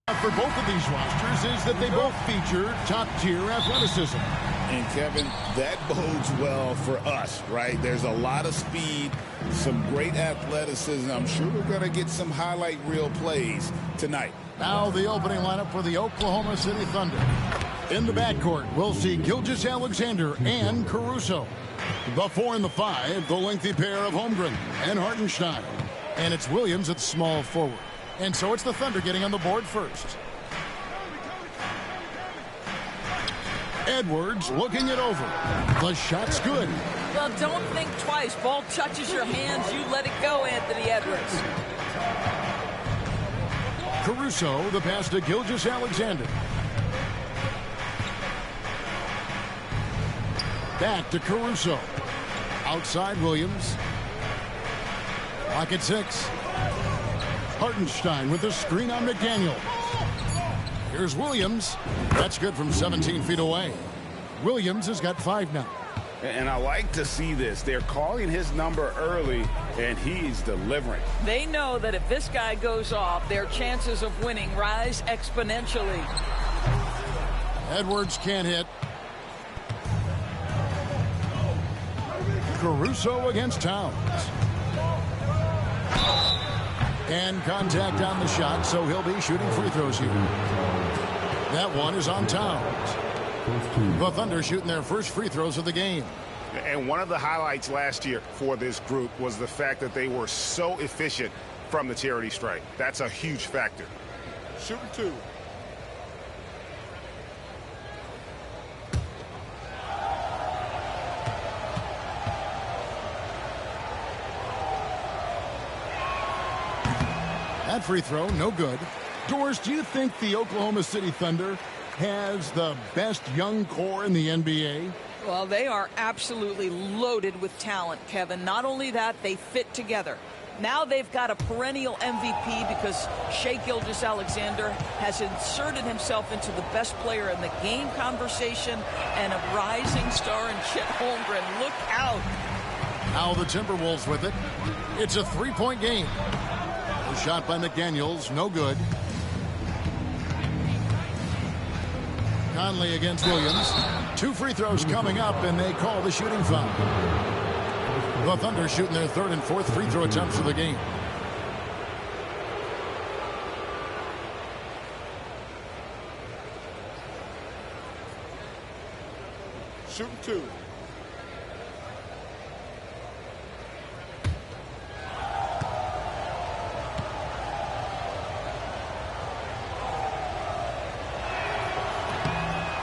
For both of these rosters is that they both feature top-tier athleticism. And, Kevin, that bodes well for us, right? There's a lot of speed, some great athleticism. I'm sure we're going to get some highlight reel plays tonight. Now the opening lineup for the Oklahoma City Thunder. In the backcourt, we'll see Gilgeous-Alexander and Caruso. The 4 and the 5, the lengthy pair of Holmgren and Hartenstein. And it's Williams at small forward. And so it's the Thunder getting on the board first. Edwards looking it over. The shot's good. Well, don't think twice. Ball touches your hands, you let it go, Anthony Edwards. Caruso, the pass to Gilgeous-Alexander. Back to Caruso. Outside Williams. Lock at 6. Hartenstein with the screen on McDaniel. Here's Williams. That's good from 17 feet away. Williams has got 5 now. And I like to see this. They're calling his number early, and he's delivering. They know that if this guy goes off, their chances of winning rise exponentially. Edwards can't hit. Caruso against Towns. And contact on the shot, so he'll be shooting free throws here. That one is on Towns. The Thunder shooting their first free throws of the game. And one of the highlights last year for this group was the fact that they were so efficient from the charity stripe. That's a huge factor. Shooting 2. That free throw, no good. Doris, do you think the Oklahoma City Thunder has the best young core in the NBA? Well, they are absolutely loaded with talent, Kevin. Not only that, they fit together. Now they've got a perennial MVP because Shai Gilgeous-Alexander has inserted himself into the best player in the game conversation, and a rising star in Chet Holmgren. Look out. Now the Timberwolves with it. It's a three-point game. The shot by McDaniels, no good. Conley against Williams. 2 free throws coming up, and they call the shooting foul. The Thunder shooting their 3rd and 4th free throw attempts of the game. Shooting 2.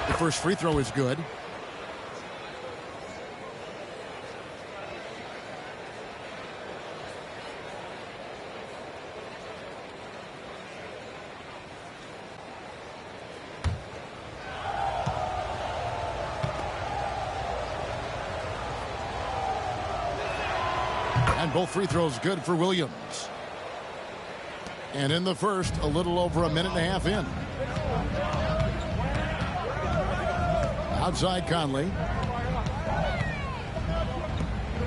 The first free throw is good. And both free throws good for Williams. And in the first, a little over a minute and a half in. Outside Conley.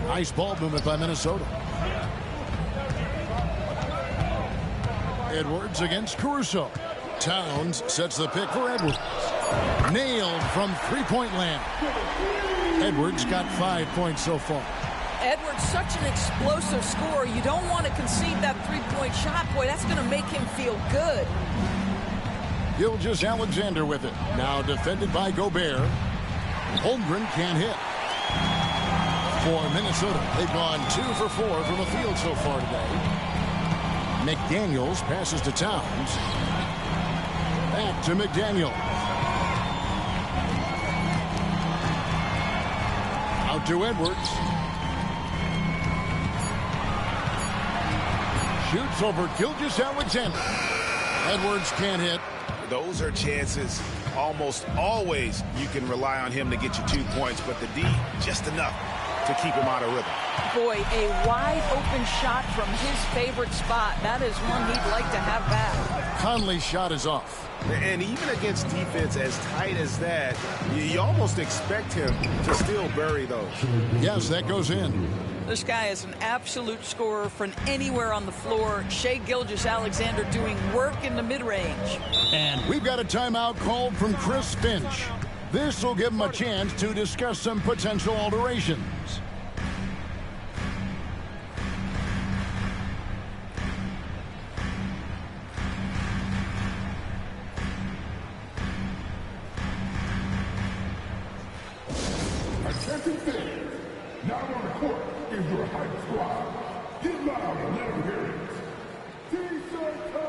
Nice ball movement by Minnesota. Edwards against Caruso. Towns sets the pick for Edwards. Nailed from three-point land. Edwards got 5 points so far. Edwards, such an explosive scorer. You don't want to concede that three-point shot. Boy, that's going to make him feel good. Gilgeous-Alexander with it. Now defended by Gobert. Holmgren can't hit. For Minnesota, they've gone 2 for 4 from the field so far today. McDaniels passes to Towns. Back to McDaniels. Out to Edwards. Shoots over Gilgeous-Alexander. Edwards can't hit. Those are chances. Almost always you can rely on him to get you 2 points, but the D, just enough to keep him out of rhythm. Boy, a wide open shot from his favorite spot. That is one he'd like to have back. Conley's shot is off. And even against defense as tight as that, you almost expect him to still bury those. Yes, that goes in. This guy is an absolute scorer from anywhere on the floor. Shai Gilgeous-Alexander doing work in the mid-range. And we've got a timeout called from Chris Finch. This will give him a chance to discuss some potential alterations. Attention fans, now on the court is your hype squad. Get loud and let them hear it. T-shirt time!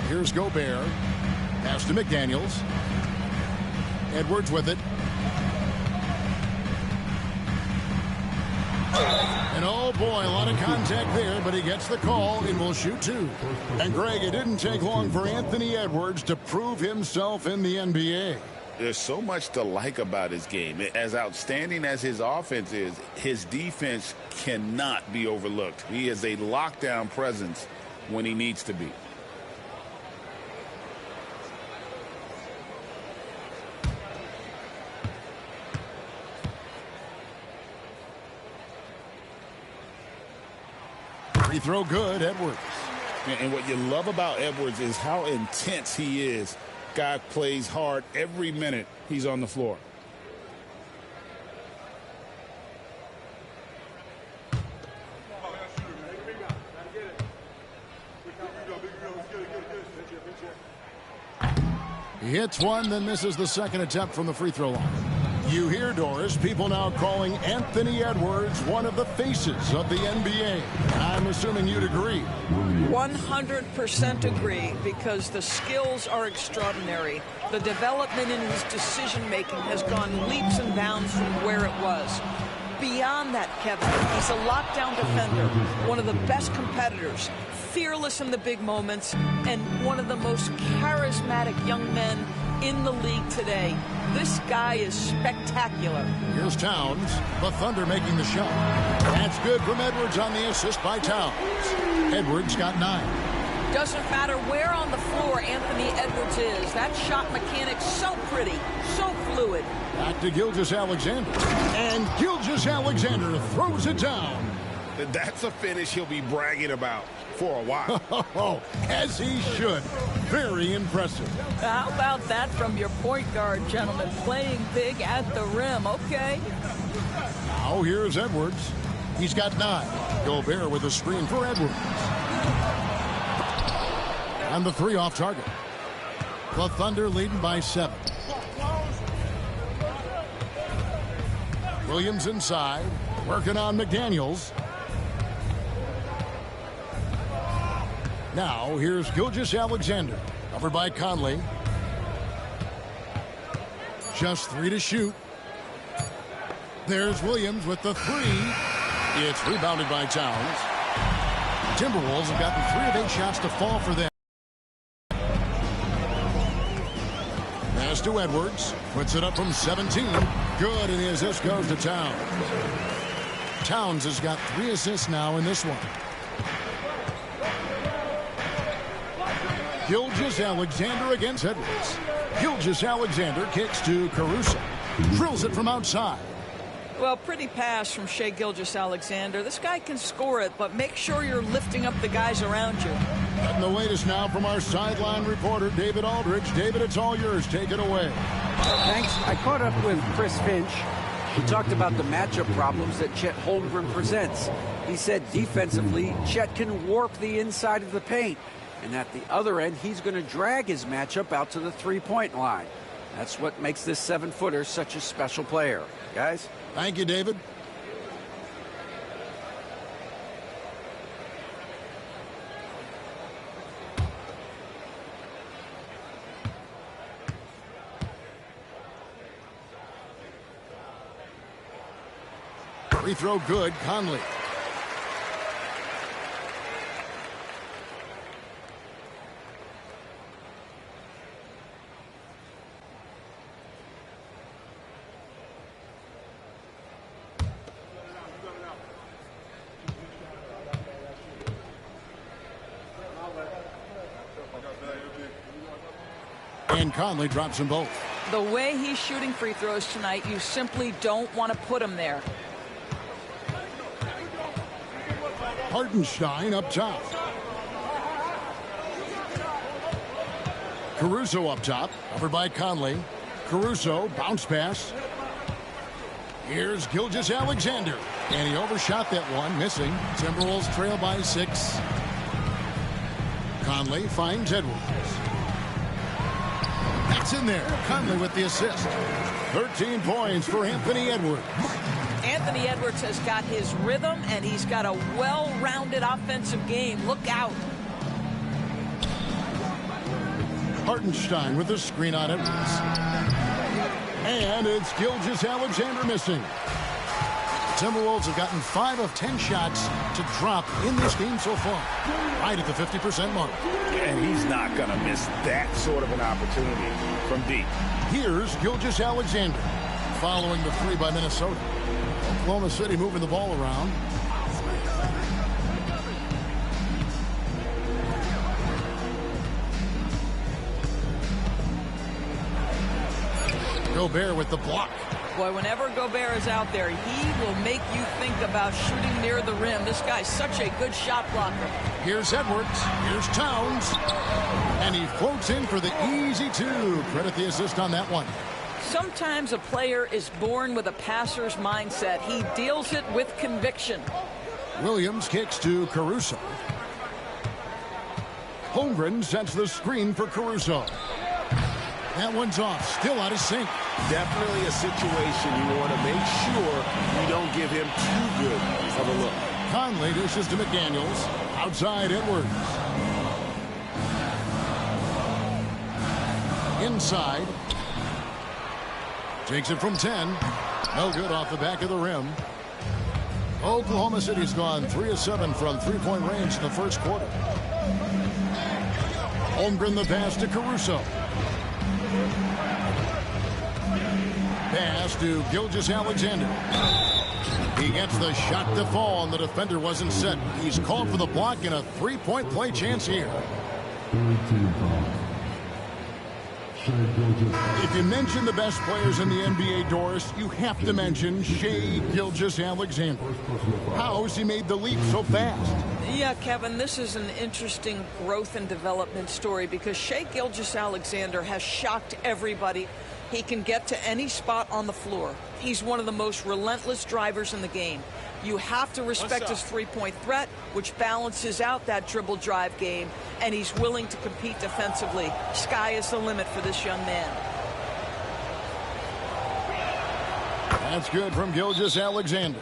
Here's Gobert. Pass to McDaniels. Edwards with it. And oh boy, a lot of contact there, but he gets the call and will shoot two. And Greg, it didn't take long for Anthony Edwards to prove himself in the NBA. There's so much to like about his game. As outstanding as his offense is, his defense cannot be overlooked. He is a lockdown presence when he needs to be. Free throw good, Edwards. And what you love about Edwards is how intense he is. Guy plays hard every minute he's on the floor. He hits one, then misses the second attempt from the free throw line. You hear, Doris, people now calling Anthony Edwards one of the faces of the NBA. I'm assuming you'd agree. 100% agree, because the skills are extraordinary. The development in his decision-making has gone leaps and bounds from where it was. Beyond that, Kevin, he's a lockdown defender, one of the best competitors, fearless in the big moments, and one of the most charismatic young men in the league today. This guy is spectacular. Here's Towns, the Thunder making the shot. That's good from Edwards on the assist by Towns. Edwards got 9. Doesn't matter where on the floor Anthony Edwards is. That shot mechanic's so pretty, so fluid. Back to Gilgeous-Alexander. And Gilgeous-Alexander throws it down. That's a finish he'll be bragging about for a while. As he should. Very impressive. How about that from your point guard, gentlemen? Playing big at the rim, okay? Now here's Edwards. He's got 9. Gobert with a screen for Edwards. And the 3 off target. The Thunder leading by 7. Williams inside, working on McDaniels. Now, here's Gilgeous-Alexander, covered by Conley. Just 3 to shoot. There's Williams with the 3. It's rebounded by Towns. Timberwolves have gotten 3 of 8 shots to fall for them. Pass Pass to Edwards. Puts it up from 17. Good, and the assist goes to Towns. Towns has got 3 assists now in this one. Gilgeous-Alexander against Edwards. Gilgeous-Alexander kicks to Caruso. Drills it from outside. Well, pretty pass from Shai Gilgeous-Alexander. This guy can score it, but make sure you're lifting up the guys around you. And the latest now from our sideline reporter, David Aldridge. David, it's all yours. Take it away. Thanks. I caught up with Chris Finch. He talked about the matchup problems that Chet Holmgren presents. He said defensively, Chet can warp the inside of the paint. And at the other end, he's going to drag his matchup out to the three-point line. That's what makes this 7-footer such a special player. Guys? Thank you, David. Free throw good, Conley. And Conley drops them both. The way he's shooting free throws tonight, you simply don't want to put him there. Hartenstein up top. Caruso up top, covered by Conley. Caruso, bounce pass. Here's Gilgeous-Alexander, and he overshot that one, missing. Timberwolves trail by 6. Conley finds Edwards. That's in there. Conley with the assist. 13 points for Anthony Edwards. Anthony Edwards has got his rhythm, and he's got a well-rounded offensive game. Look out. Hartenstein with the screen on Edwards. And it's Gilgeous-Alexander missing. The Timberwolves have gotten 5 of 10 shots to drop in this game so far. Right at the 50% mark. And he's not going to miss that sort of an opportunity from deep. Here's Gilgeous-Alexander following the 3 by Minnesota. Oklahoma City moving the ball around. Gobert with the block. Boy, whenever Gobert is out there, he will make you think about shooting near the rim. This guy's such a good shot blocker. Here's Edwards. Here's Towns. And he floats in for the easy 2. Credit the assist on that one. Sometimes a player is born with a passer's mindset. He deals it with conviction. Williams kicks to Caruso. Holmgren sets the screen for Caruso. That one's off. Still out of sync. Definitely a situation you want to make sure you don't give him too good of a look. Conley dishes to McDaniels. Outside Edwards. Inside. Takes it from 10. No good off the back of the rim. Oklahoma City's gone 3 of 7 from three-point range in the first quarter. Holmgren the pass to Caruso. Pass to Gilgeous-Alexander. He gets the shot to fall, and the defender wasn't set. He's called for the block and a three-point play chance here. If you mention the best players in the NBA, Doris, you have to mention Shai Gilgeous-Alexander. How has he made the leap so fast? Yeah, Kevin, this is an interesting growth and development story because Shai Gilgeous-Alexander has shocked everybody. He can get to any spot on the floor. He's one of the most relentless drivers in the game. You have to respect his three-point threat, which balances out that dribble drive game, and he's willing to compete defensively. Sky is the limit for this young man. That's good from Gilgeous-Alexander.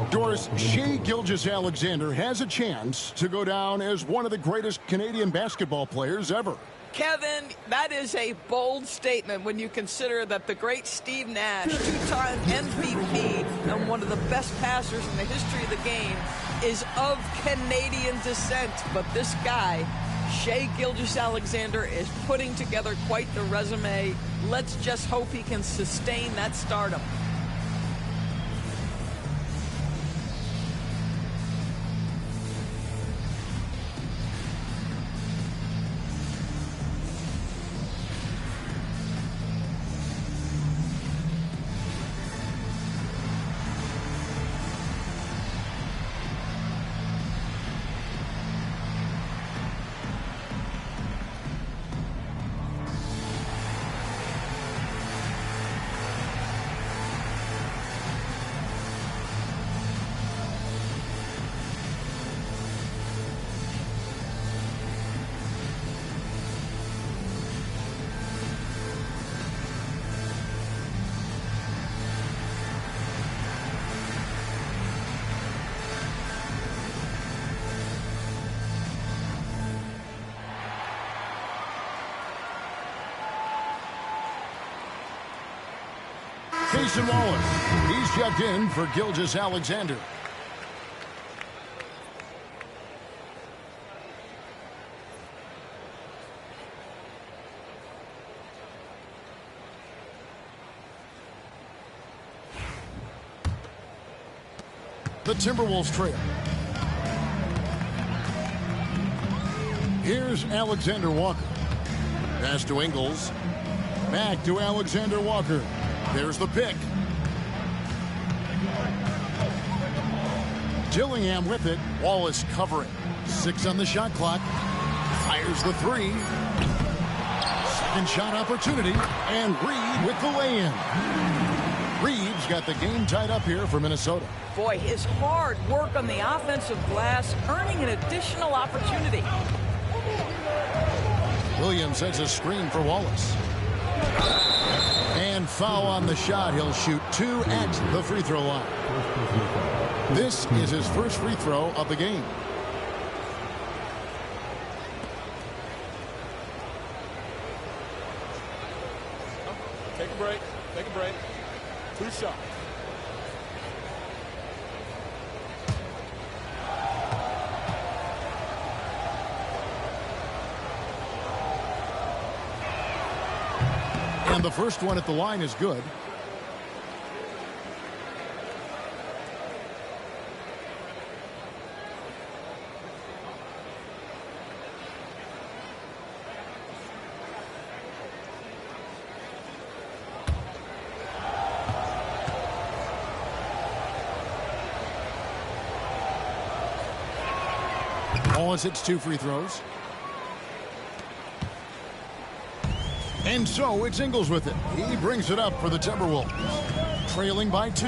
Doris, Shai Gilgeous-Alexander has a chance to go down as one of the greatest Canadian basketball players ever. Kevin, that is a bold statement when you consider that the great Steve Nash, two-time MVP and one of the best passers in the history of the game, is of Canadian descent. But this guy Shai Gilgeous-Alexander is putting together quite the resume. Let's just hope he can sustain that stardom. Jason Wallace, he's checked in for Gilgeous-Alexander. The Timberwolves trail. Here's Alexander Walker. Pass to Ingles. Back to Alexander Walker. There's the pick. Dillingham with it. Wallace covering. 6 on the shot clock. Fires the 3. Second shot opportunity. And Reed with the lay-in. Reed's got the game tied up here for Minnesota. Boy, his hard work on the offensive glass earning an additional opportunity. Williams sets a screen for Wallace. And foul on the shot. He'll shoot 2 at the free throw line. This is his first free throw of the game. Take a break. Take a break. 2 shots. And the first one at the line is good. Wallace hits 2 free throws. And so it's Ingles with it. He brings it up for the Timberwolves. Trailing by 2.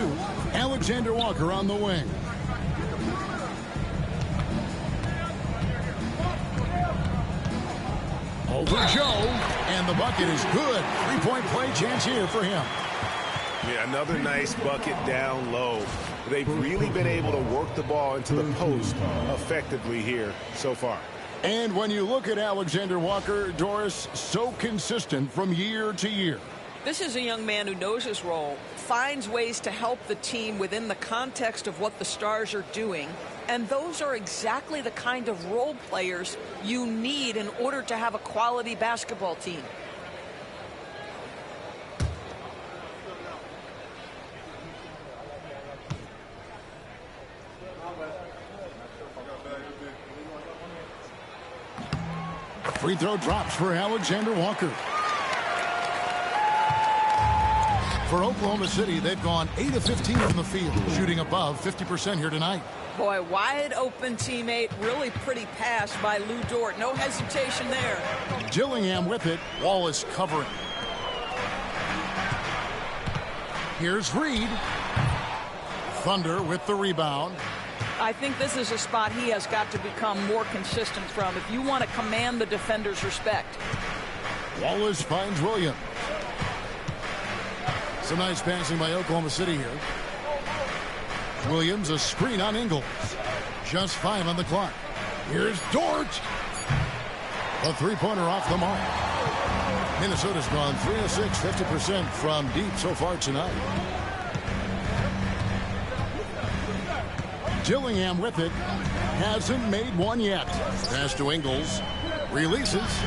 Alexander Walker on the wing. Over Joe. And the bucket is good. 3-point play chance here for him. Yeah, another nice bucket down low. They've really been able to work the ball into the post effectively here so far. And when you look at Alexander Walker, Doris, so consistent from year to year. This is a young man who knows his role, finds ways to help the team within the context of what the Stars are doing, and those are exactly the kind of role players you need in order to have a quality basketball team. Free throw drops for Alexander Walker. For Oklahoma City, they've gone 8 of 15 from the field, shooting above 50% here tonight. Boy, wide open teammate, really pretty pass by Lou Dort. No hesitation there. Dillingham with it. Wallace covering. Here's Reed. Thunder with the rebound. I think this is a spot he has got to become more consistent from if you want to command the defender's respect. Wallace finds Williams. Some nice passing by Oklahoma City here. Williams, a screen on Ingles. Just 5 on the clock. Here's Dort. A 3-pointer off the mark. Minnesota's gone 3 of 6, 50% from deep so far tonight. Dillingham with it. Hasn't made one yet. Pass to Ingles. Releases.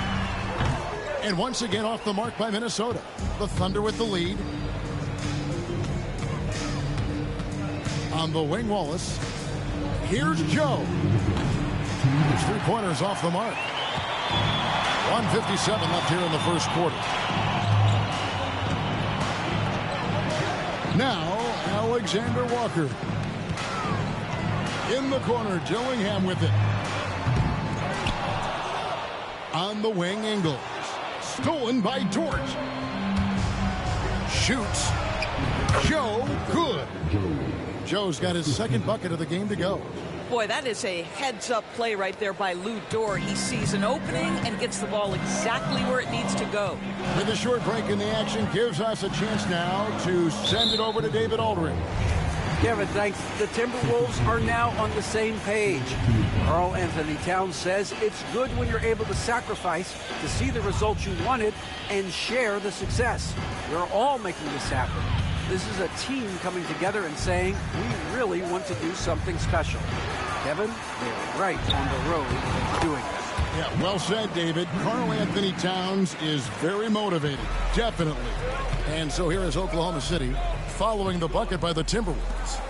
And once again off the mark by Minnesota. The Thunder with the lead. On the wing, Wallace. Here's Joe. His three-pointers off the mark. 1:57 left here in the first quarter. Now, Alexander Walker. In the corner, Dillingham with it. On the wing, Ingles. Stolen by Dort. Shoots. Joe, good. Joe's got his second bucket of the game to go. Boy, that is a heads-up play right there by Lou Dort. He sees an opening and gets the ball exactly where it needs to go. With a short break in the action, gives us a chance now to send it over to David Aldridge. Kevin, thanks. The Timberwolves are now on the same page. Karl Anthony Towns says it's good when you're able to sacrifice to see the results you wanted and share the success. We're all making this happen. This is a team coming together and saying, we really want to do something special. Kevin, they're right on the road to doing that. Yeah, well said, David. Karl Anthony Towns is very motivated, definitely. And so here is Oklahoma City following the bucket by the Timberwolves.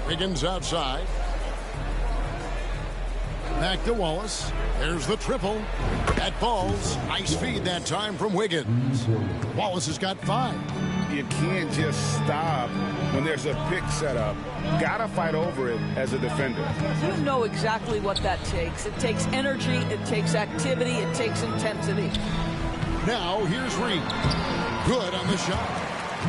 Wiggins outside. Back to Wallace. There's the triple. That falls. Nice feed that time from Wiggins. Wallace has got 5. You can't just stop when there's a pick set up. Gotta fight over it as a defender. You know exactly what that takes. It takes energy, it takes activity, it takes intensity. Now here's Reed. Good on the shot.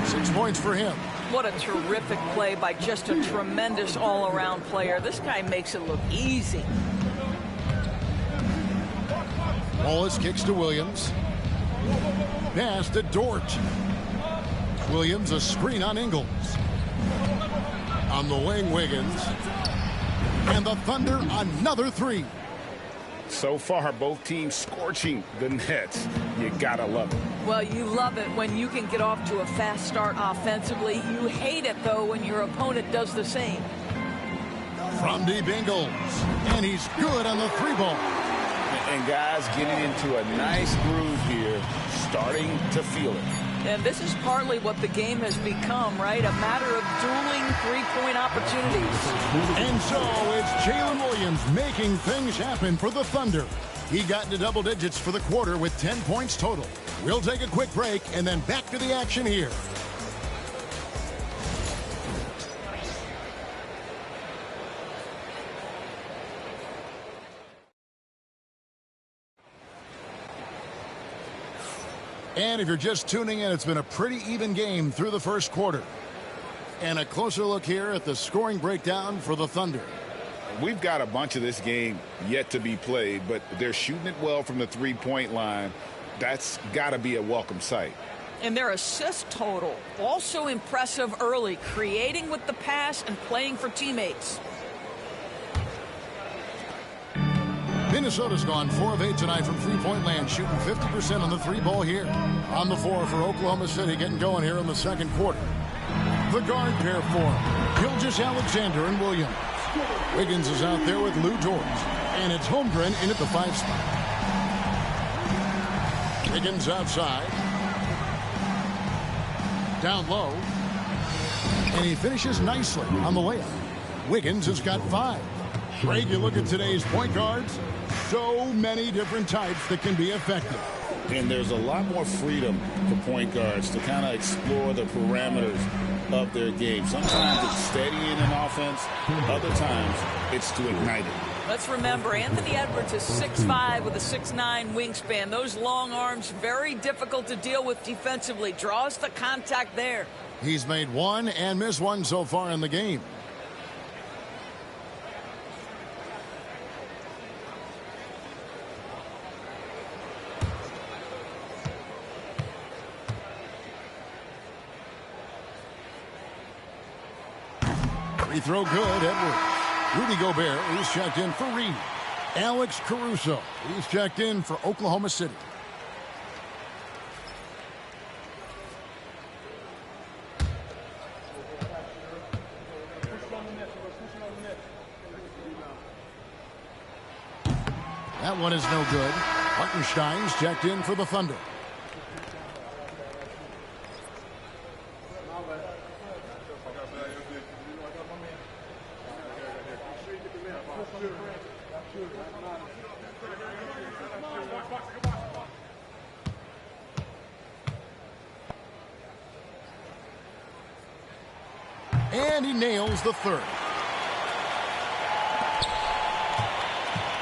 6 points for him. What a terrific play by just a tremendous all-around player. This guy makes it look easy. Wallace kicks to Williams. Pass to Dort. Williams, a screen on Ingles. On the wing, Wiggins. And the Thunder, another 3. So far, both teams scorching the Nets. You gotta love it. Well, you love it when you can get off to a fast start offensively. You hate it, though, when your opponent does the same. From deep, Ingles. And he's good on the 3-ball. And guys getting into a nice groove here, starting to feel it. And this is partly what the game has become, right? A matter of dueling three-point opportunities. And so it's Jalen Williams making things happen for the Thunder. He got into double digits for the quarter with 10 points total. We'll take a quick break and then back to the action here. And if you're just tuning in, it's been a pretty even game through the first quarter. And a closer look here at the scoring breakdown for the Thunder. We've got a bunch of this game yet to be played, but they're shooting it well from the three-point line. That's got to be a welcome sight. And their assist total, also impressive early, creating with the pass and playing for teammates. Minnesota's gone 4 of 8 tonight from three-point land, shooting 50% on the 3-ball here. On the 4 for Oklahoma City, getting going here in the second quarter. The guard pair for him, Gilgeous Alexander and Williams. Wiggins is out there with Lou Dort. And it's Holmgren in at the 5 spot. Wiggins outside. Down low. And he finishes nicely on the layup. Wiggins has got 5. Greg, you look at today's point guards, so many different types that can be effective. And there's a lot more freedom for point guards to kind of explore the parameters of their game. Sometimes it's steadying an offense. Other times it's to ignite it. Let's remember, Anthony Edwards is 6'5" with a 6'9" wingspan. Those long arms, very difficult to deal with defensively. Draws the contact there. He's made 1 and missed 1 so far in the game. Free throw good, Edwards. Rudy Gobert, he's checked in for Reed. Alex Caruso, he's checked in for Oklahoma City. That one is no good. Hartenstein's checked in for the Thunder. And he nails the third.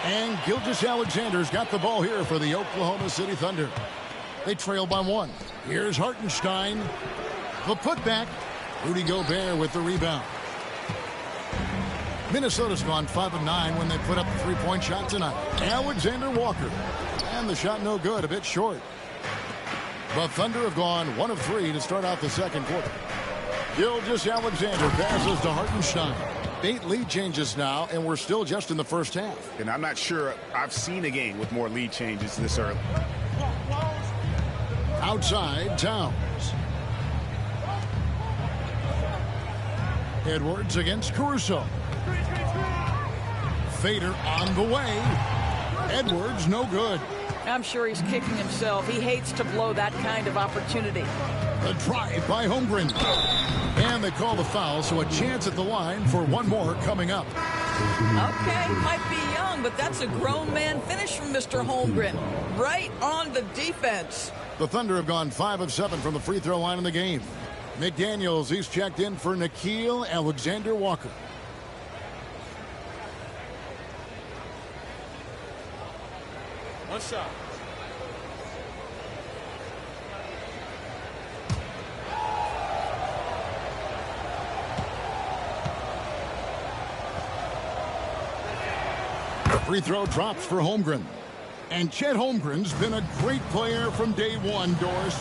And Gilgeous-Alexander's got the ball here for the Oklahoma City Thunder. They trail by 1. Here's Hartenstein. The putback. Rudy Gobert with the rebound. Minnesota's gone 5 of 9 when they put up the three-point shot tonight. Alexander Walker. And the shot no good, a bit short. The Thunder have gone 1 of 3 to start out the second quarter. Gilgeous-Alexander passes to Hartenstein. 8 lead changes now, and we're still just in the first half. And I'm not sure I've seen a game with more lead changes this early. Outside, Towns. Edwards against Caruso. Fader on the way. Edwards, no good. I'm sure he's kicking himself. He hates to blow that kind of opportunity. The drive by Holmgren. And they call the foul, so a chance at the line for one more coming up. Okay, might be young, but that's a grown man finish from Mr. Holmgren. Right on the defense. The Thunder have gone 5 of 7 from the free throw line in the game. McDaniels, he's checked in for Nickeil Alexander-Walker. One shot. Free throw drops for Holmgren. And Chet Holmgren's been a great player from day one, Doris.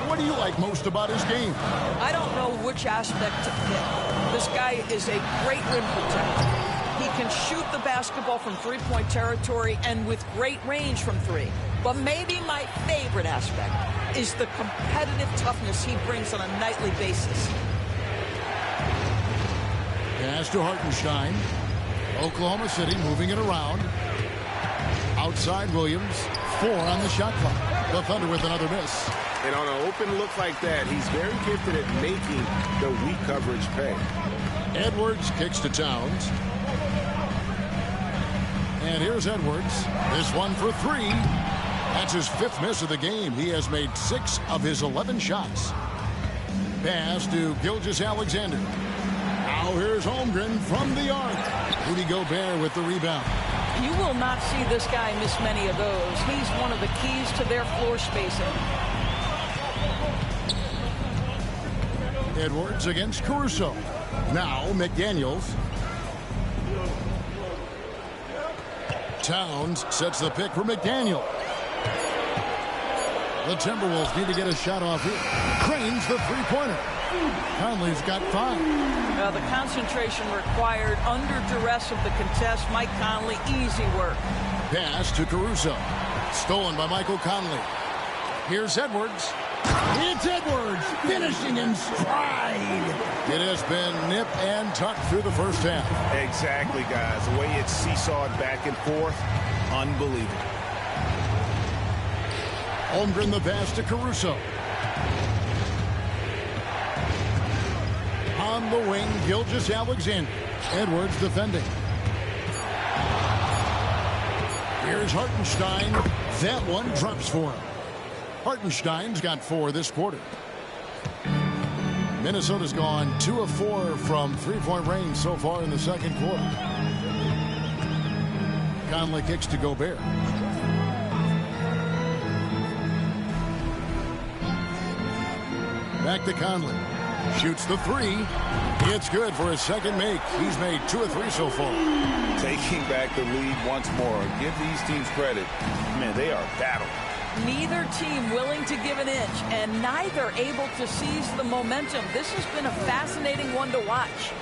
What do you like most about his game? I don't know which aspect to pick. This guy is a great rim protector. He can shoot the basketball from three-point territory and with great range from 3. But maybe my favorite aspect is the competitive toughness he brings on a nightly basis. Pass to Hartenstein. Oklahoma City moving it around. Outside Williams. 4 on the shot clock. The Thunder with another miss. And on an open look like that, he's very gifted at making the weak coverage pay. Edwards kicks to Towns. And here's Edwards. This one for 3. That's his 5th miss of the game. He has made 6 of his 11 shots. Pass to Gilgeous-Alexander. Now here's Holmgren from the arc. Rudy Gobert with the rebound. You will not see this guy miss many of those. He's one of the keys to their floor spacing. Edwards against Caruso. Now McDaniels. Towns sets the pick for McDaniel. The Timberwolves need to get a shot off here. Cranes the three-pointer. Conley's got 5. The concentration required under duress of the contest. Mike Conley, easy work. Pass to Caruso. Stolen by Michael Conley. Here's Edwards. It's Edwards finishing in stride. It has been nip and tuck through the first half. Exactly, guys. The way it's seesawed back and forth, unbelievable. Holmgren the pass to Caruso. On the wing, Gilgeous-Alexander. Edwards defending. Here's Hartenstein. That one drops for him. Hartenstein's got 4 this quarter. Minnesota's gone 2 of 4 from three-point range so far in the second quarter. Conley kicks to Gobert. Back to Conley. Shoots the 3. It's good for his second make. He's made 2 of 3 so far. Taking back the lead once more. Give these teams credit. Man, they are battling. Neither team willing to give an inch, and neither able to seize the momentum. This has been a fascinating one to watch.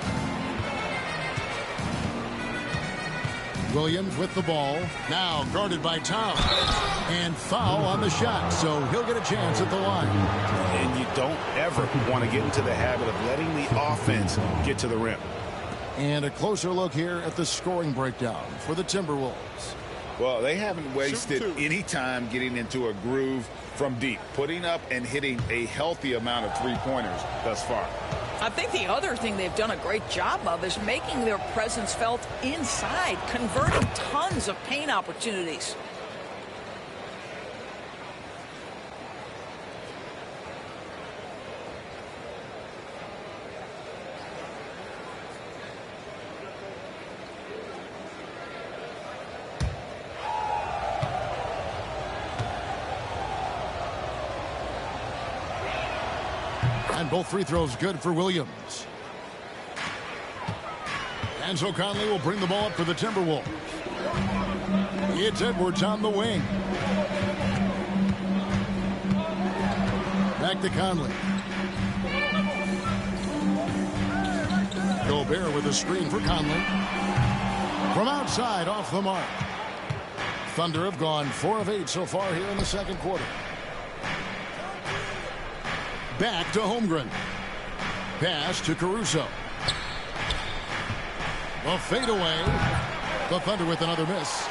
Williams with the ball. Now guarded by Towns. And foul on the shot, so he'll get a chance at the line. And you don't ever want to get into the habit of letting the offense get to the rim. And a closer look here at the scoring breakdown for the Timberwolves. Well, they haven't wasted Shoot two. any time getting into a groove from deep, putting up and hitting a healthy amount of three-pointers thus far. I think the other thing they've done a great job of is making their presence felt inside, converting tons of paint opportunities. And both free throws good for Williams. And so Conley will bring the ball up for the Timberwolves. It's Edwards on the wing. Back to Conley. Gobert with a screen for Conley. From outside, off the mark. Thunder have gone 4 of 8 so far here in the second quarter. Back to Holmgren. Pass to Caruso. The fadeaway. The Thunder with another miss.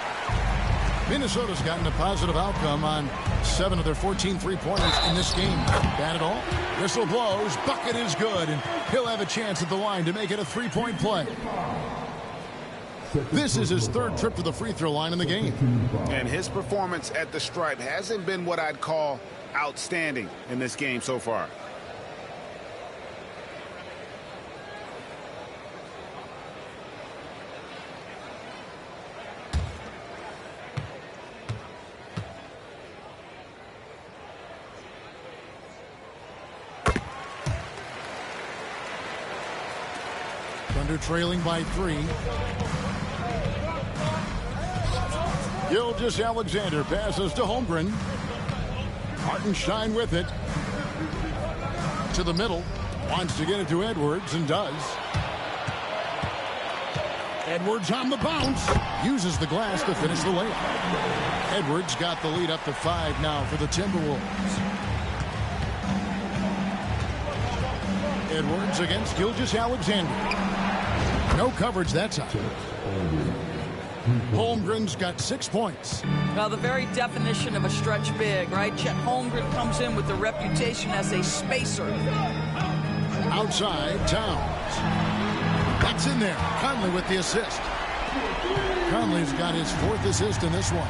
Minnesota's gotten a positive outcome on 7 of their 14 three-pointers in this game. Bad at all. Whistle blows. Bucket is good, and he'll have a chance at the line to make it a three-point play. This is his 3rd trip to the free throw line in the game. And his performance at the stripe hasn't been what I'd call outstanding in this game so far. Thunder trailing by 3. Gilgeous-Alexander passes to Holmgren. Hartenstein with it. To the middle. Wants to get it to Edwards and does. Edwards on the bounce. Uses the glass to finish the layup. Edwards got the lead up to 5 now for the Timberwolves. Edwards against Gilgeous-Alexander. No coverage that time. Holmgren's got 6 points. Well, the very definition of a stretch big, right? Chet Holmgren comes in with the reputation as a spacer. Outside, Towns. That's in there. Conley with the assist. Conley's got his 4th assist in this one.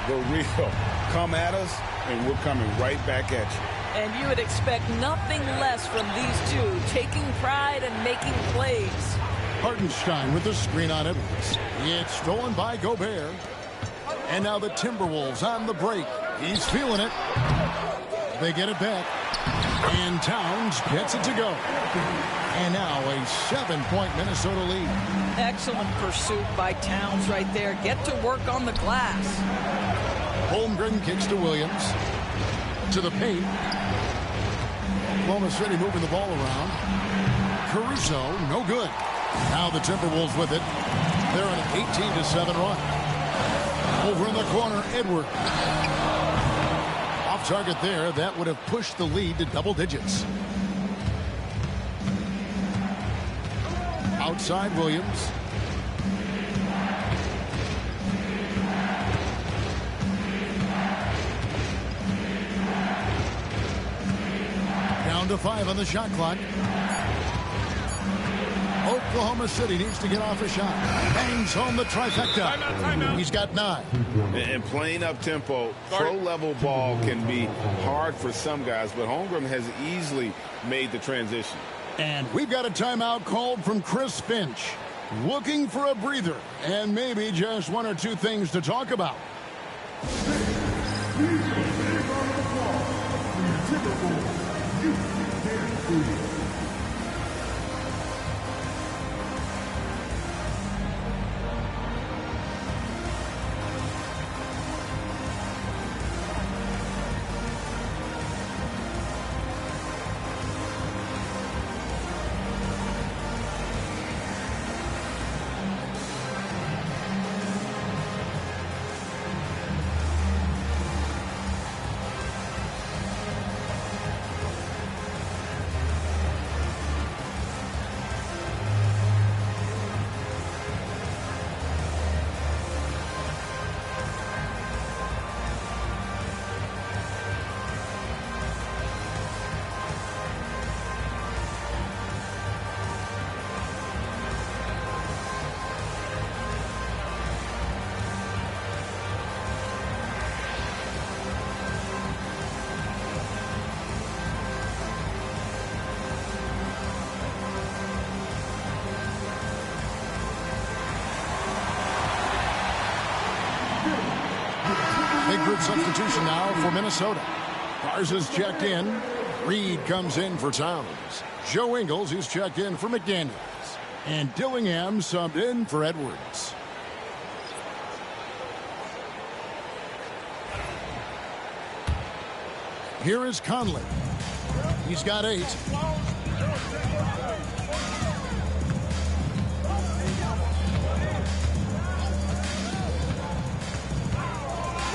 The real come at us, and we're coming right back at you. And you would expect nothing less from these two, taking pride and making plays. Hartenstein with the screen on Edwards. It's stolen by Gobert. And now the Timberwolves on the break. He's feeling it. They get it back. And Towns gets it to go. And now a 7-point Minnesota lead. Excellent pursuit by Towns right there. Get to work on the glass. Holmgren kicks to Williams. To the paint. Oklahoma City moving the ball around. Caruso, no good. Now the Timberwolves with it. They're on an 18-7 run. Over in the corner, Edwards. Off target there. That would have pushed the lead to double digits. Outside, Williams. Down to 5 on the shot clock. Oklahoma City needs to get off a shot. Bangs home the trifecta. Timeout. He's got 9. And playing up tempo, pro-level ball can be hard for some guys, but Holmgren has easily made the transition. And we've got a timeout called from Chris Finch. Looking for a breather and maybe just 1 or 2 things to talk about. good substitution now for Minnesota. Garza's checked in. Reed comes in for Towns. Joe Ingles is checked in for McDaniels. And Dillingham subbed in for Edwards. Here is Conley. He's got 8.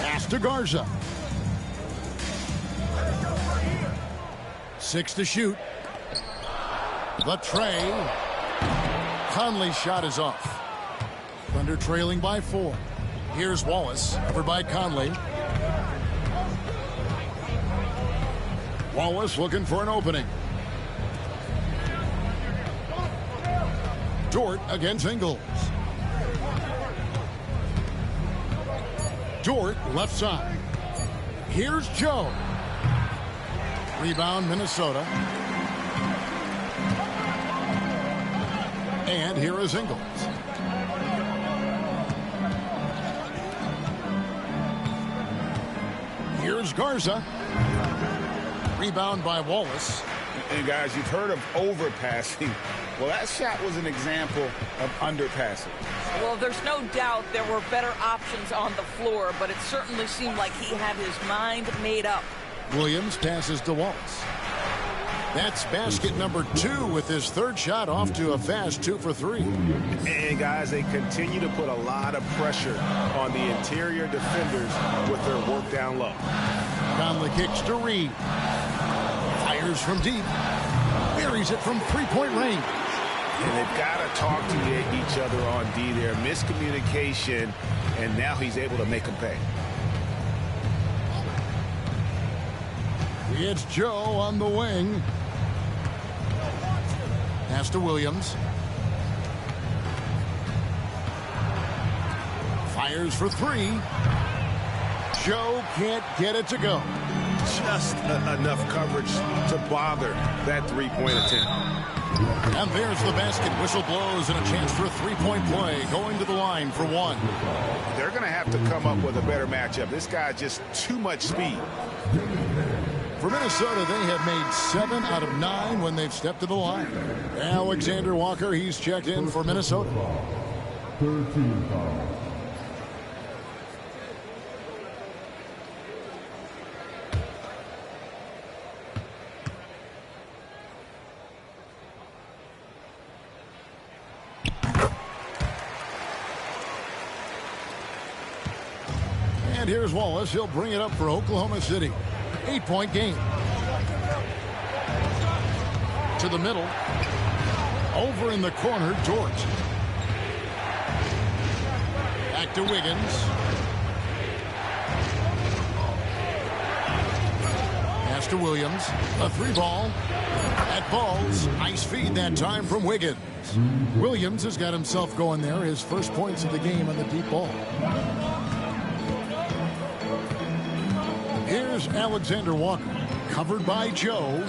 Pass to Garza. 6 to shoot. The tray. Conley's shot is off. Thunder trailing by 4. Here's Wallace, covered by Conley. Wallace looking for an opening. Dort against Ingles. Dort left side. Here's Joe. Rebound Minnesota. And here is Ingles. Here's Garza. Rebound by Wallace. And guys, you've heard of overpassing. Well, that shot was an example of underpassing. Well, there's no doubt there were better options on the floor, but it certainly seemed like he had his mind made up. Williams passes to Wallace. That's basket number 2 with his 3rd shot off to a fast 2 for 3. And guys, they continue to put a lot of pressure on the interior defenders with their work down low. Conley kicks to Reed. Fires from deep. Buries it from 3-point range. And they've got to talk to each other on D there. Miscommunication, and now he's able to make them pay. It's Joe on the wing. Pass to Williams. Fires for 3. Joe can't get it to go. Just enough coverage to bother that 3-point attempt. And there's the basket. Whistle blows and a chance for a 3-point play. Going to the line for 1. They're going to have to come up with a better matchup. This guy just too much speed. For Minnesota, they have made 7 out of 9 when they've stepped to the line. Alexander Walker, he's checked in for Minnesota. 13 foul. And here's Wallace. He'll bring it up for Oklahoma City. 8-point game. To the middle. Over in the corner, Dort. Back to Wiggins. Pass to Williams. A 3-ball. That falls. Nice feed that time from Wiggins. Williams has got himself going there. His first points of the game on the deep ball. Here's Alexander Walker, covered by Joe.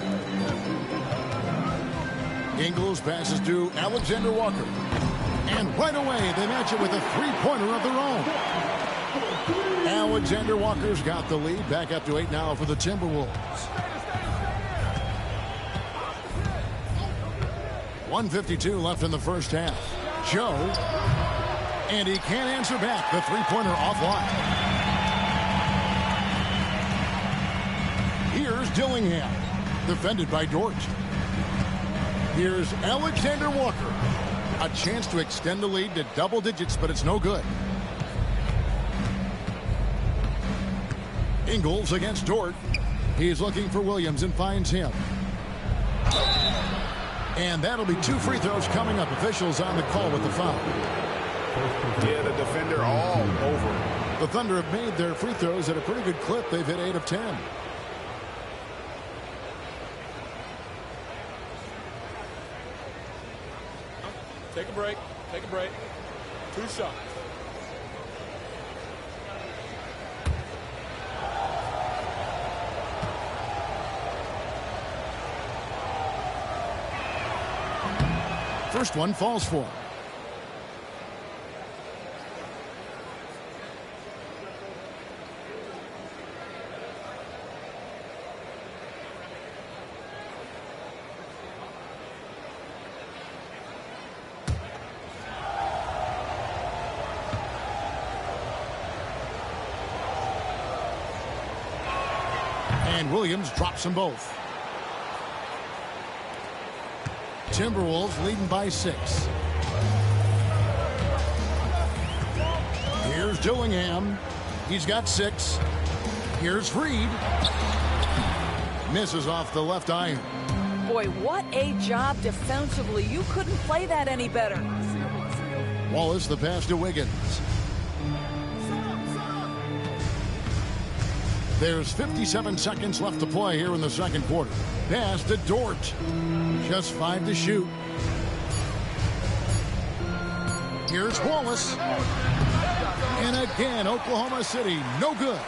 Ingles passes to Alexander Walker. And right away, they match it with a 3-pointer of their own. Alexander Walker's got the lead. Back up to 8 now for the Timberwolves. 1:52 left in the first half. Joe. And he can't answer back. The 3-pointer offline. Here's Dillingham, defended by Dort. Here's Alexander Walker. A chance to extend the lead to double digits, but it's no good. Ingles against Dort. He's looking for Williams and finds him. And that'll be 2 free throws coming up. Officials on the call with the foul. Yeah, the defender all over. The Thunder have made their free throws at a pretty good clip. They've hit 8 of 10. Take a break. Take a break. 2 shots. First one falls for him. And Williams drops them both. Timberwolves leading by 6. Here's Dillingham. He's got 6. Here's Freed. Misses off the left iron. Boy, what a job defensively. You couldn't play that any better. Wallace the pass to Wiggins. There's 57 seconds left to play here in the second quarter. Pass to Dort. Just 5 to shoot. Here's Wallace. And again, Oklahoma City, no good.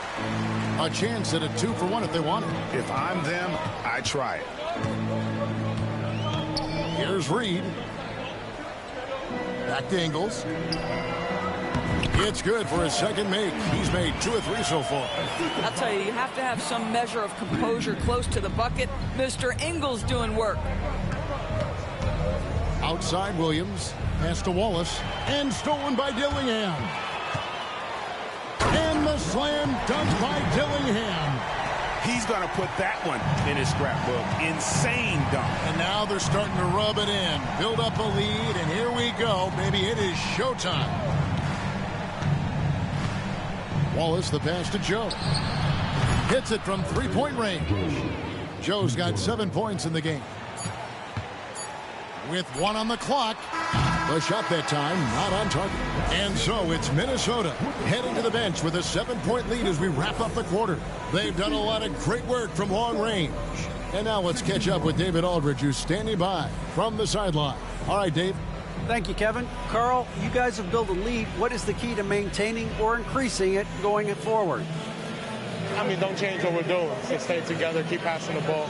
A chance at a 2-for-1 if they want it. If I'm them, I try it. Here's Reed. Back to Ingles. It's good for his second make. He's made 2 or 3 so far. I'll tell you, you have to have some measure of composure close to the bucket. Mr. Ingles doing work. Outside Williams. Pass to Wallace. And stolen by Dillingham. And the slam dunk by Dillingham. He's going to put that one in his scrapbook. Insane dunk. And now they're starting to rub it in. Build up a lead, and here we go. Baby, it is showtime. Wallace the pass to Joe. Hits it from 3-point range. Joe's got 7 points in the game. With 1 on the clock. The shot that time, not on target. And so it's Minnesota heading to the bench with a 7-point lead as we wrap up the quarter. They've done a lot of great work from long range. And now let's catch up with David Aldridge, who's standing by from the sideline. All right, Dave. Thank you, Kevin. Carl, you guys have built a lead. What is the key to maintaining or increasing it going forward? I mean, don't change what we're doing. So stay together, keep passing the ball,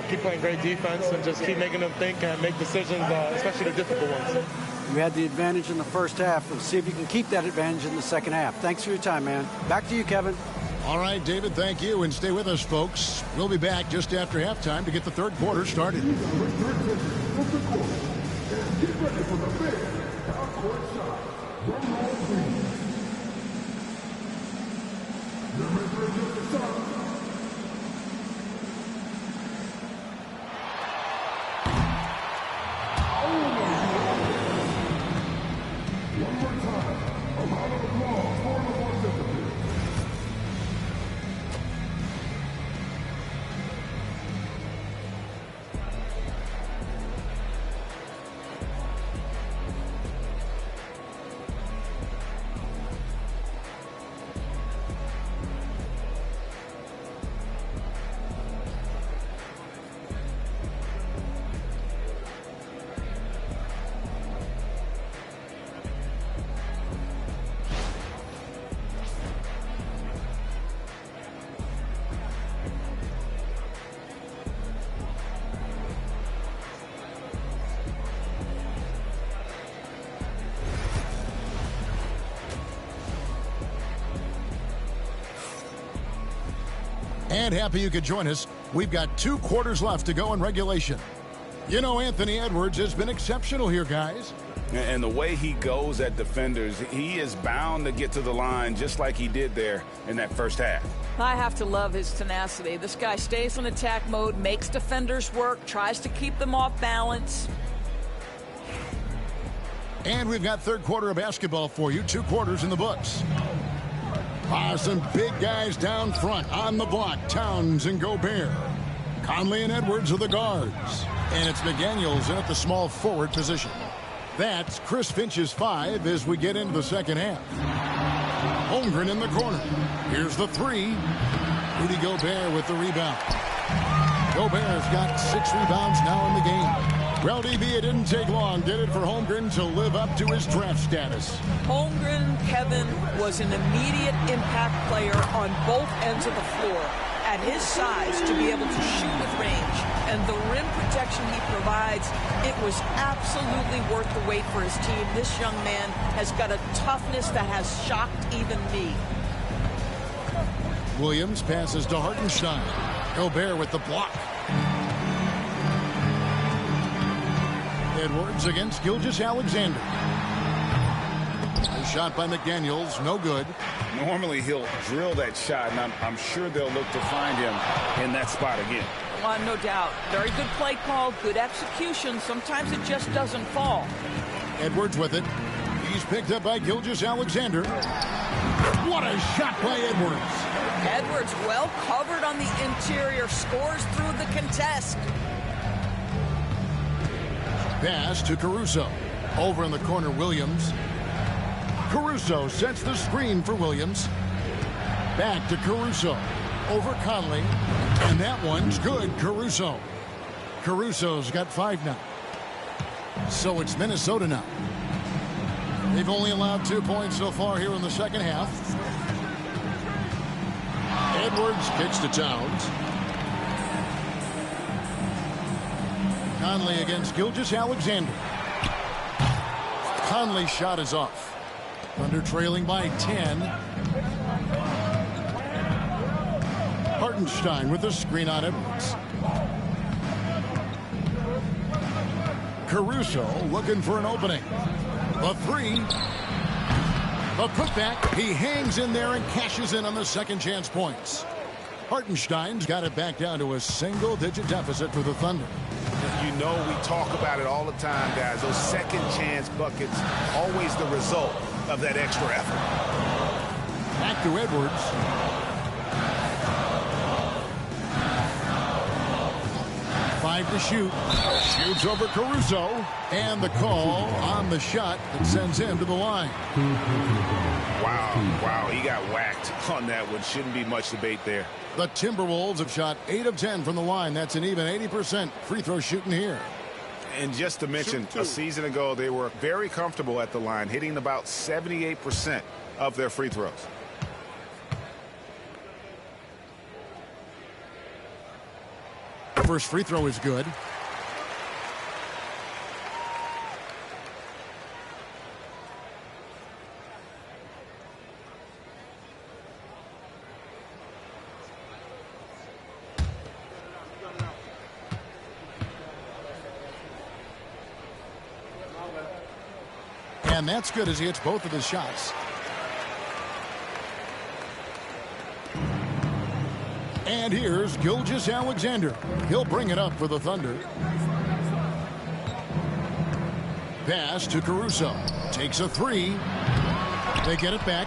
keep playing great defense, and just keep making them think and make decisions, especially the difficult ones. You had the advantage in the first half. We'll see if you can keep that advantage in the second half. Thanks for your time, man. Back to you, Kevin. All right, David, thank you. And stay with us, folks. We'll be back just after halftime to get the third quarter started. Get ready for the big half-court shot. Drum roll, please. The mid-range of the shot. One more time. A round of applause for the participants. And happy you could join us. We've got 2 quarters left to go in regulation. You know, Anthony Edwards has been exceptional here, guys. And the way he goes at defenders, he is bound to get to the line just like he did there in that first half. I have to love his tenacity. This guy stays in attack mode, makes defenders work, tries to keep them off balance. And we've got third quarter of basketball for you. 2 quarters in the books. Some big guys down front on the block. Towns and Gobert. Conley and Edwards are the guards. And it's McDaniels in at the small forward position. That's Chris Finch's 5 as we get into the second half. Holmgren in the corner. Here's the 3. Rudy Gobert with the rebound. Gobert's got 6 rebounds now in the game. Well, DB, it didn't take long, did it, for Holmgren to live up to his draft status? Holmgren, Kevin, was an immediate impact player on both ends of the floor. At his size, to be able to shoot with range and the rim protection he provides, it was absolutely worth the wait for his team. This young man has got a toughness that has shocked even me. Williams passes to Hartenstein. Gobert with the block. Edwards against Gilgeous-Alexander. A shot by McDaniels, no good. Normally he'll drill that shot, and I'm sure they'll look to find him in that spot again. No doubt. Very good play call, good execution. Sometimes it just doesn't fall. Edwards with it. He's picked up by Gilgeous-Alexander. What a shot by Edwards. Edwards well covered on the interior, scores through the contest. Pass to Caruso. Over in the corner, Williams. Caruso sets the screen for Williams. Back to Caruso. Over Conley. And that one's good, Caruso. Caruso's got 5 now. So it's Minnesota now. They've only allowed 2 points so far here in the second half. Edwards kicks to Towns. Conley against Gilgeous-Alexander. Conley's shot is off. Thunder trailing by 10. Hartenstein with the screen on Edwards. Caruso looking for an opening. The 3. A putback. He hangs in there and cashes in on the second chance points. Hartenstein's got it back down to a single-digit deficit for the Thunder. You know, we talk about it all the time, guys. Those second chance buckets, always the result of that extra effort. Back to Edwards. 5 to shoot. Shoots over Caruso. And the call on the shot that sends him to the line. Wow, he got whacked on that one. Shouldn't be much debate there. The Timberwolves have shot 8 of 10 from the line. That's an even 80% free throw shooting here. And just to mention, a season ago, they were very comfortable at the line, hitting about 78% of their free throws. First free throw is good. And that's good as he hits both of his shots. And here's Gilgeous-Alexander. He'll bring it up for the Thunder. Pass to Caruso. Takes a 3. They get it back.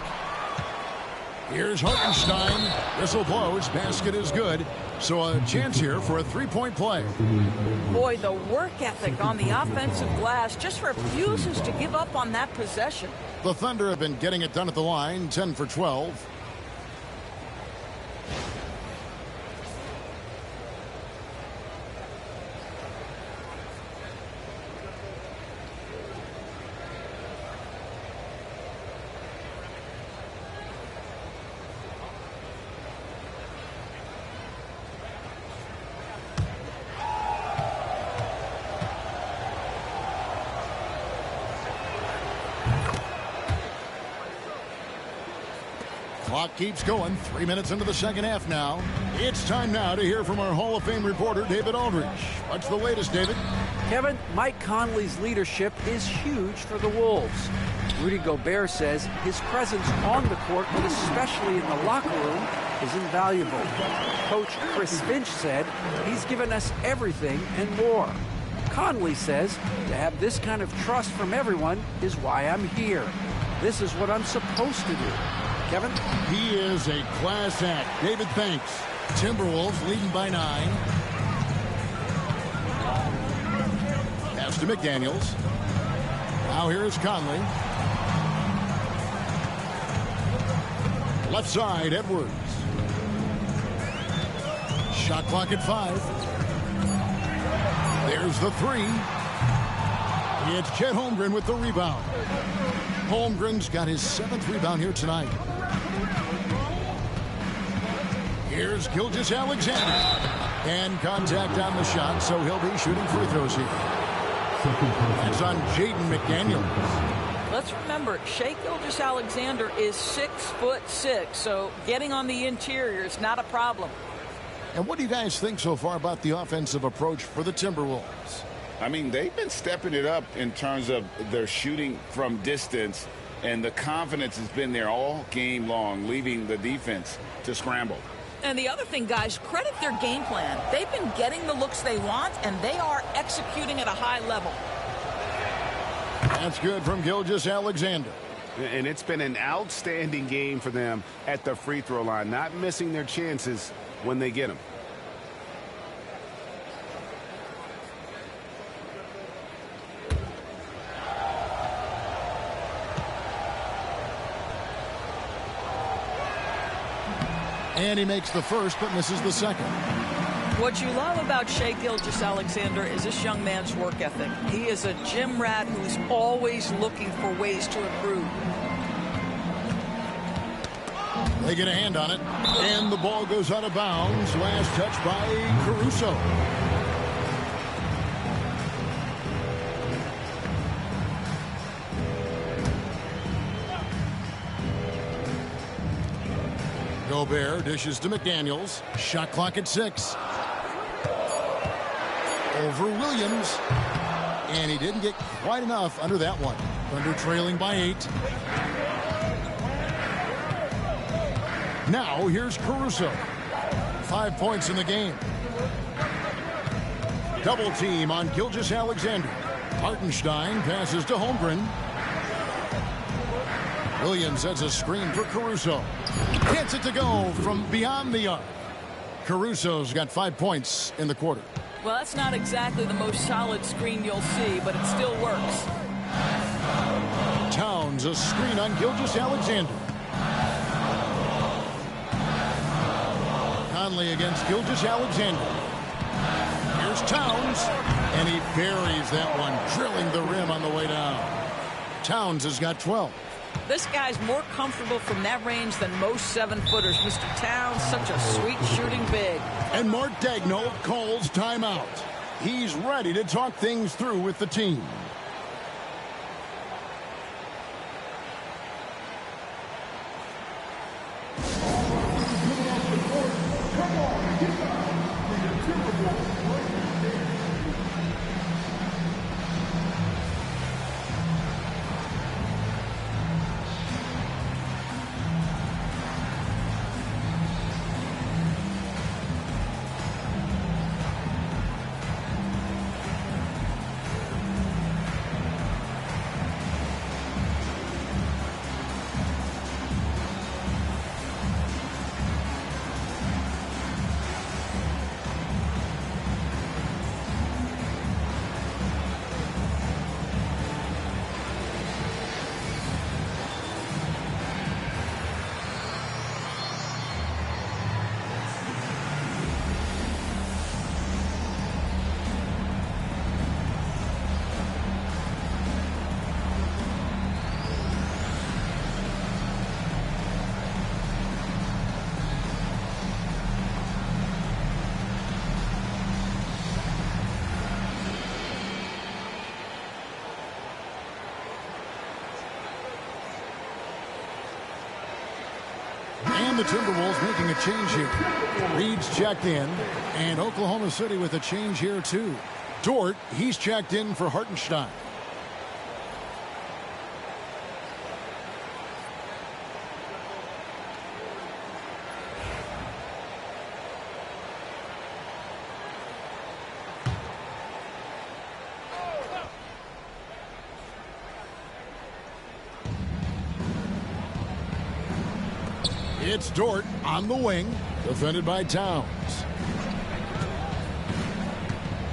Here's Hartenstein. Whistle blows. Basket is good. So a chance here for a 3-point play. Boy, the work ethic on the offensive glass just refuses to give up on that possession. The Thunder have been getting it done at the line. 10 for 12. Clock keeps going. 3 minutes into the second half now. It's time now to hear from our Hall of Fame reporter, David Aldridge. What's the latest, David? Kevin, Mike Conley's leadership is huge for the Wolves. Rudy Gobert says his presence on the court, but especially in the locker room, is invaluable. Coach Chris Finch said he's given us everything and more. Conley says to have this kind of trust from everyone is why I'm here. This is what I'm supposed to do. Kevin? He is a class act. David, thanks. Timberwolves leading by 9. Pass to McDaniels. Now here is Conley. Left side, Edwards. Shot clock at 5. There's the 3. It's Chet Holmgren with the rebound. Holmgren's got his 7th rebound here tonight. Here's Gilgeous-Alexander. And contact on the shot, so he'll be shooting free throws here. That's on Jaden McDaniels. Let's remember, Shai Gilgeous-Alexander is 6'6", so getting on the interior is not a problem. And what do you guys think so far about the offensive approach for the Timberwolves? I mean, they've been stepping it up in terms of their shooting from distance. And the confidence has been there all game long, leaving the defense to scramble. And the other thing, guys, credit their game plan. They've been getting the looks they want, and they are executing at a high level. That's good from Gilgeous-Alexander. And it's been an outstanding game for them at the free throw line, not missing their chances when they get them. And he makes the first but misses the second. What you love about Shai Gilgeous-Alexander is this young man's work ethic. He is a gym rat who's always looking for ways to improve. They get a hand on it, and the ball goes out of bounds. Last touch by Caruso. Gobert dishes to McDaniels. Shot clock at 6. Over Williams. And he didn't get quite enough under that one. Thunder trailing by 8. Now here's Caruso. 5 points in the game. Double team on Gilgeous-Alexander. Hartenstein passes to Holmgren. Williams has a screen for Caruso. Gets it to go from beyond the arc. Caruso's got 5 points in the quarter. Well, that's not exactly the most solid screen you'll see, but it still works. Towns a screen on Gilgeous-Alexander. Conley against Gilgeous-Alexander. Here's Towns, and he buries that one, drilling the rim on the way down. Towns has got 12. This guy's more comfortable from that range than most 7-footers. Mr. Towns, such a sweet shooting big. And Mark Daigneault calls timeout. He's ready to talk things through with the team. And the Timberwolves making a change here. Reed's checked in, and Oklahoma City with a change here too. Dort, he's checked in for Hartenstein. It's Dort on the wing, defended by Towns.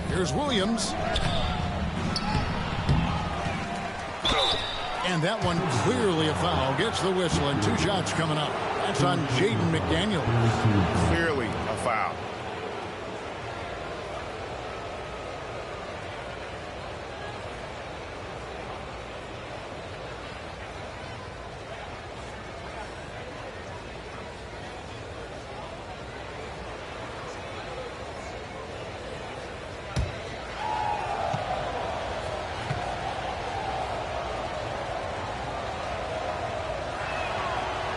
Here's Williams. And that one clearly a foul. Gets the whistle, and 2 shots coming up. That's on Jaden McDaniels. Clearly a foul.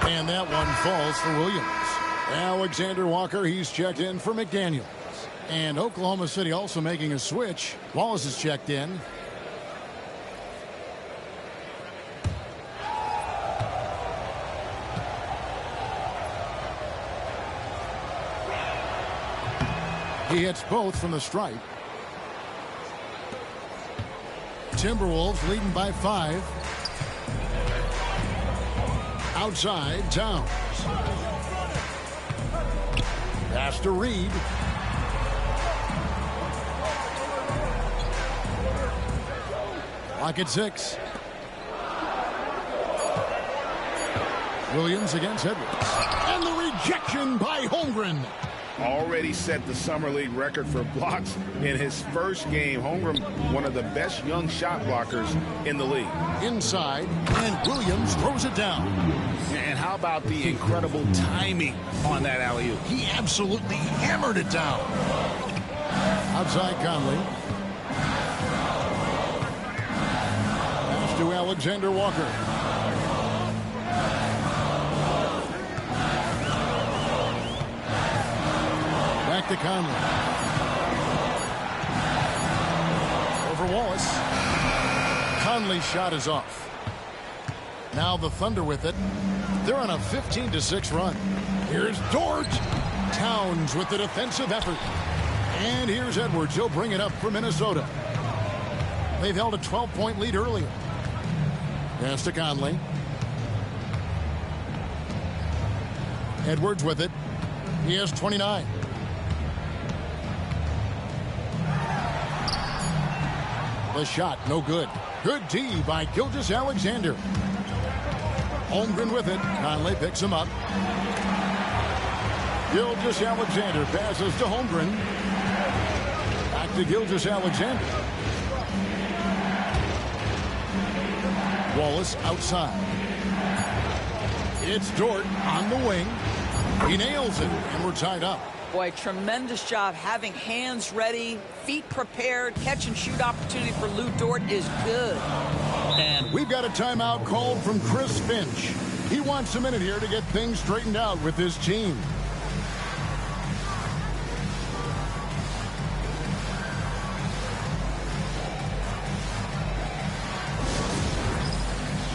And that one falls for Williams. Alexander Walker, he's checked in for McDaniels. And Oklahoma City also making a switch. Wallace is checked in. He hits both from the stripe. Timberwolves leading by 5. Outside, Towns. Pass to Reed. Clock at 6. Williams against Edwards. And the rejection by Holmgren. Already set the summer league record for blocks in his first game. Holmgren, one of the best young shot blockers in the league. Inside, and Williams throws it down. And how about the incredible timing on that alley-oop? He absolutely hammered it down. Outside Conley. Pass to Alexander Walker. Back to Conley. Over Wallace. Conley's shot is off. Now the Thunder with it. They're on a 15-6 run. Here's Dort. Towns with the defensive effort. And here's Edwards. He'll bring it up for Minnesota. They've held a 12-point lead earlier. Pass to Conley. Edwards with it. He has 29. The shot, no good. Good D by Gilgeous-Alexander. Holmgren with it. Conley picks him up. Gilgeous-Alexander passes to Holmgren. Back to Gilgeous-Alexander. Wallace outside. It's Dort on the wing. He nails it, and we're tied up. Boy, tremendous job having hands ready, feet prepared. Catch and shoot opportunity for Lou Dort is good. And we've got a timeout called from Chris Finch. He wants a minute here to get things straightened out with his team.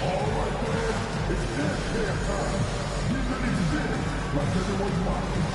All right, fans, it's dance time. Get ready to dance like everyone's watching.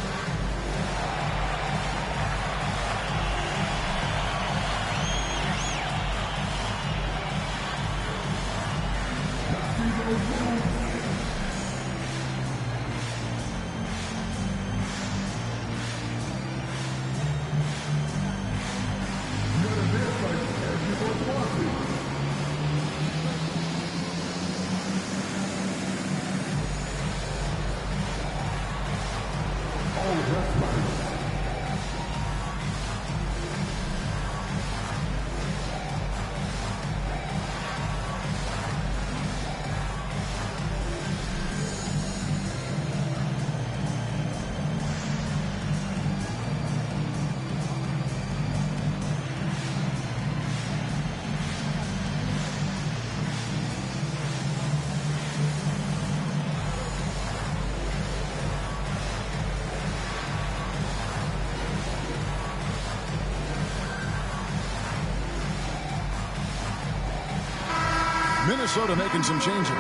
Minnesota making some changes.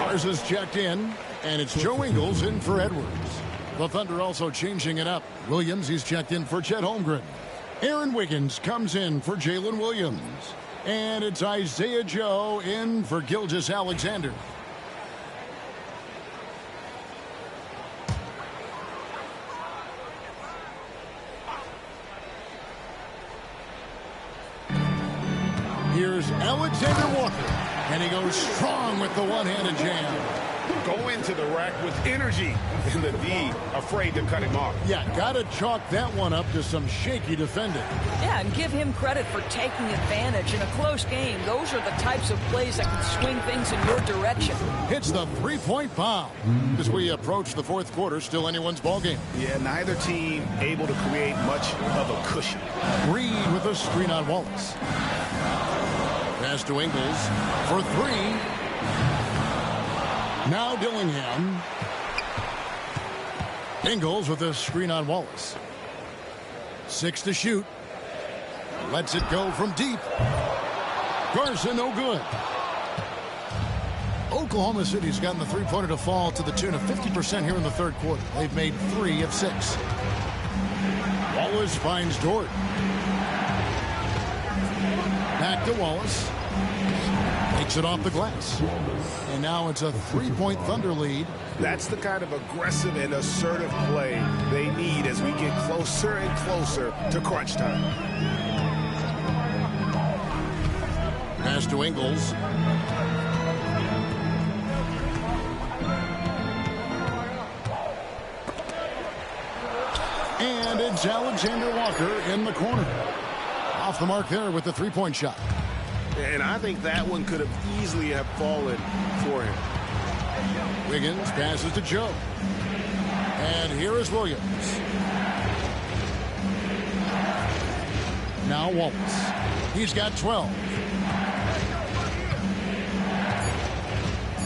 Ours is checked in, and it's Joe Ingles in for Edwards. The Thunder also changing it up. Williams, he's checked in for Chet Holmgren. Aaron Wiggins comes in for Jalen Williams. And it's Isaiah Joe in for Gilgeous-Alexander. Here's Alexander Walker. And he goes strong with the one-handed jam. Go into the rack with energy. And the D afraid to cut him off. Yeah, got to chalk that one up to some shaky defending. Yeah, and give him credit for taking advantage in a close game. Those are the types of plays that can swing things in your direction. Hits the three-point bomb. As we approach the fourth quarter, still anyone's ballgame. Yeah, neither team able to create much of a cushion. Reed with a screen on Wallace. Pass to Ingles for three. Now Dillingham. Ingles with a screen on Wallace. 6 to shoot. Lets it go from deep. Garza, no good. Oklahoma City's gotten the three-pointer to fall to the tune of 50% here in the third quarter. They've made 3 of 6. Wallace finds Dort. Back to Wallace. Takes it off the glass. And now it's a 3-point Thunder lead. That's the kind of aggressive and assertive play they need as we get closer and closer to crunch time. Pass to Ingles. And it's Alexander Walker in the corner. Off the mark there with the 3-point shot. And I think that one could have easily have fallen for him. Wiggins passes to Joe. And here is Williams. Now Wallace. He's got 12.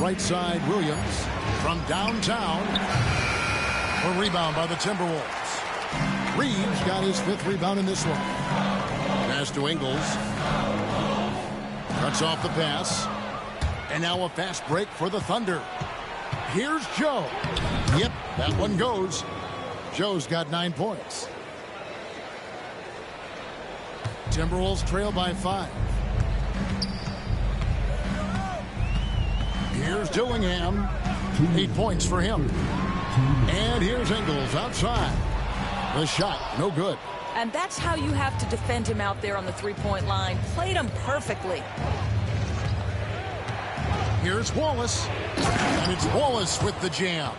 Right side, Williams from downtown. A rebound by the Timberwolves. Reeves got his 5th rebound in this one. Pass to Ingles. Cuts off the pass. And now a fast break for the Thunder. Here's Joe. Yep, that one goes. Joe's got 9 points. Timberwolves trail by 5. Here's Dillingham. 8 points for him. And here's Ingles outside. The shot, no good. And that's how you have to defend him out there on the 3-point line. Played him perfectly. Here's Wallace. And it's Wallace with the jam.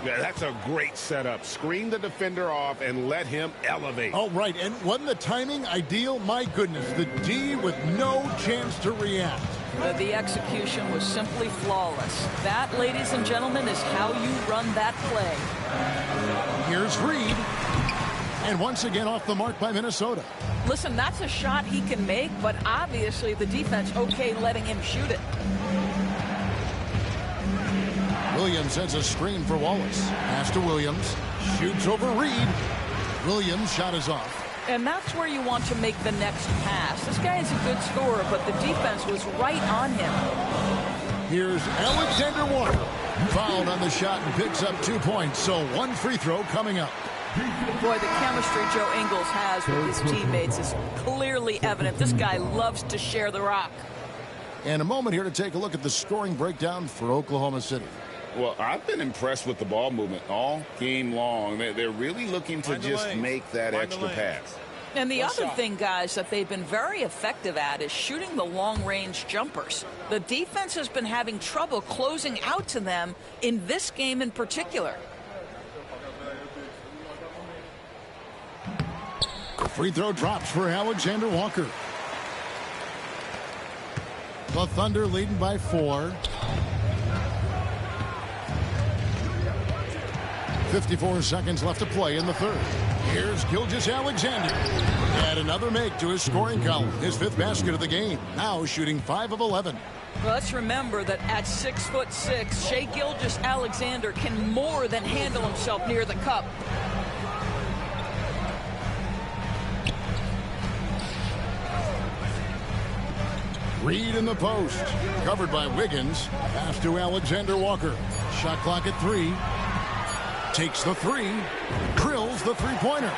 Yeah, that's a great setup. Screen the defender off and let him elevate. Oh, right. And wasn't the timing ideal? My goodness. The D with no chance to react. The execution was simply flawless. That, ladies and gentlemen, is how you run that play. Here's Reed. And once again off the mark by Minnesota. Listen, that's a shot he can make, but obviously the defense okay letting him shoot it. Williams sends a screen for Wallace. Pass to Williams. Shoots over Reed. Williams' shot is off. And that's where you want to make the next pass. This guy is a good scorer, but the defense was right on him. Here's Alexander Walker. Fouled on the shot and picks up 2 points. So 1 free throw coming up. Boy, the chemistry Joe Ingles has with his teammates is clearly evident. This guy loves to share the rock. And a moment here to take a look at the scoring breakdown for Oklahoma City. Well, I've been impressed with the ball movement all game long. They're really looking to just make that extra pass. And the other thing, guys, that they've been very effective at is shooting the long-range jumpers. The defense has been having trouble closing out to them in this game in particular. Free throw drops for Alexander Walker. The Thunder leading by 4. 54 seconds left to play in the third. Here's Gilgeous-Alexander. Add another make to his scoring column. His 5th basket of the game. Now shooting 5 of 11. Well, let's remember that at 6'6", Shai Gilgeous-Alexander can more than handle himself near the cup. Reed in the post. Covered by Wiggins. Pass to Alexander Walker. Shot clock at 3. Takes the 3. Drills the 3-pointer.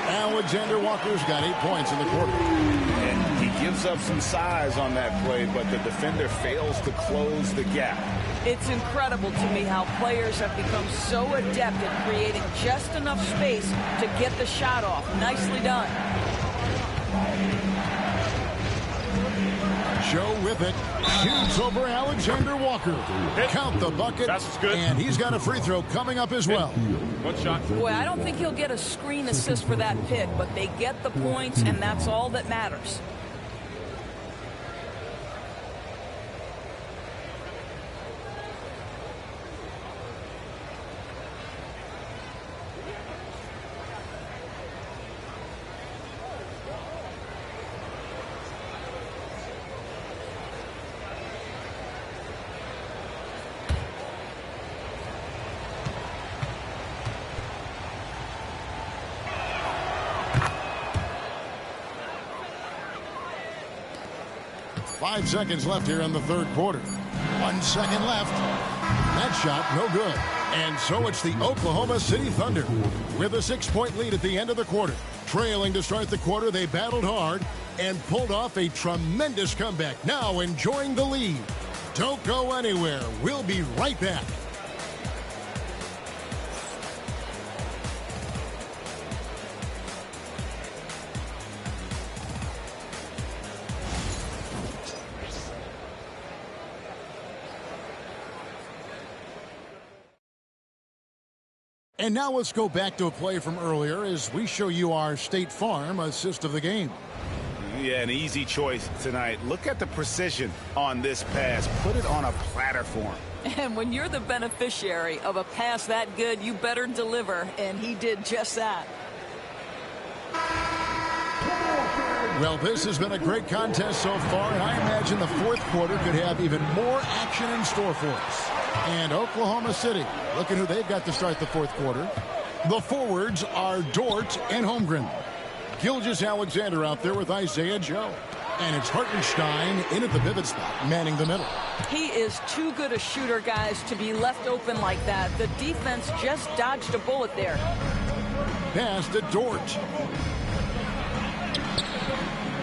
Alexander Walker's got 8 points in the quarter. And he gives up some size on that play, but the defender fails to close the gap. It's incredible to me how players have become so adept at creating just enough space to get the shot off. Nicely done. Joe with it. Shoots over Alexander Walker. Count the bucket. That's good. And he's got a free throw coming up as well. One shot. Boy, I don't think he'll get a screen assist for that pick, but they get the points, and that's all that matters. Five seconds left here in the third quarter. 1 second left. That shot, no good. And so it's the Oklahoma City Thunder with a 6-point lead at the end of the quarter. Trailing to start the quarter, they battled hard and pulled off a tremendous comeback. Now enjoying the lead. Don't go anywhere. We'll be right back. And now let's go back to a play from earlier as we show you our State Farm assist of the game. Yeah, an easy choice tonight. Look at the precision on this pass. Put it on a platter for him. And when you're the beneficiary of a pass that good, you better deliver, and he did just that. Well, this has been a great contest so far, and I imagine the fourth quarter could have even more action in store for us. And Oklahoma City, look at who they've got to start the fourth quarter. The forwards are Dort and Holmgren. Gilgeous-Alexander out there with Isaiah Joe. And it's Hartenstein in at the pivot spot, manning the middle. He is too good a shooter, guys, to be left open like that. The defense just dodged a bullet there. Pass to Dort.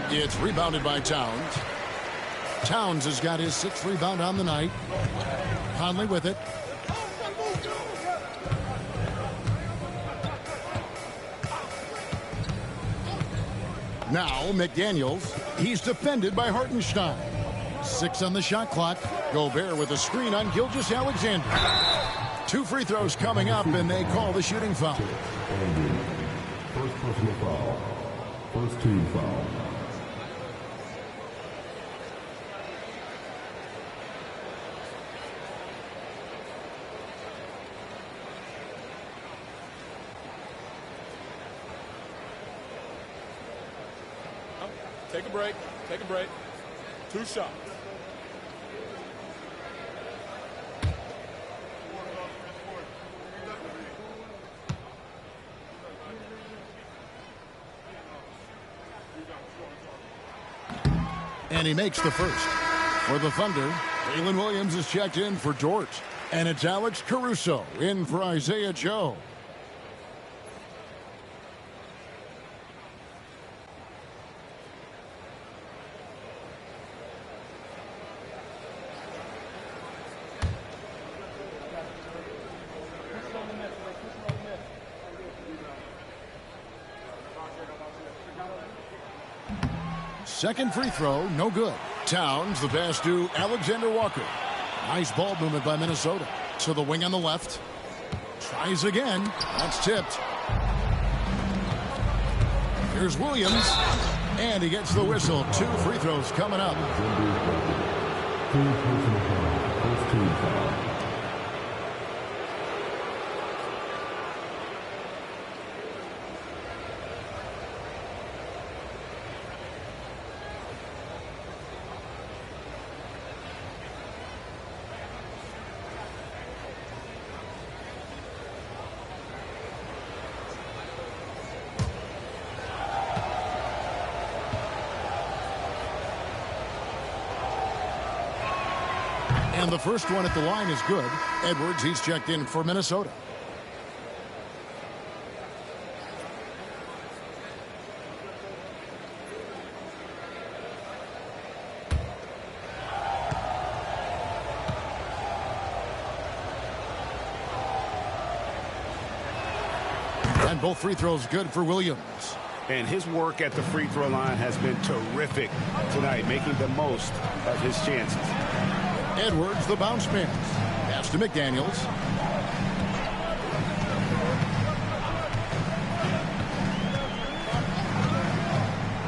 It's rebounded by Towns. Towns has got his 6th rebound on the night. Conley with it. Now McDaniels. He's defended by Hartenstein. 6 on the shot clock. Gobert with a screen on Gilgeous-Alexander. 2 free throws coming up, and they call the shooting foul. First personal foul. First team foul. Take a break. Take a break. 2 shots. And he makes the first. For the Thunder, Jalen Williams is checked in for Dort. And it's Alex Caruso in for Isaiah Joe. Second free throw, no good. Towns, the pass to Alexander Walker. Nice ball movement by Minnesota. To the wing on the left. Tries again. That's tipped. Here's Williams. And he gets the whistle. 2 free throws coming up. First team foul. And the first one at the line is good. Edwards, he's checked in for Minnesota. And both free throws good for Williams. And his work at the free throw line has been terrific tonight, making the most of his chances. Edwards, the bounce pass. Pass to McDaniels.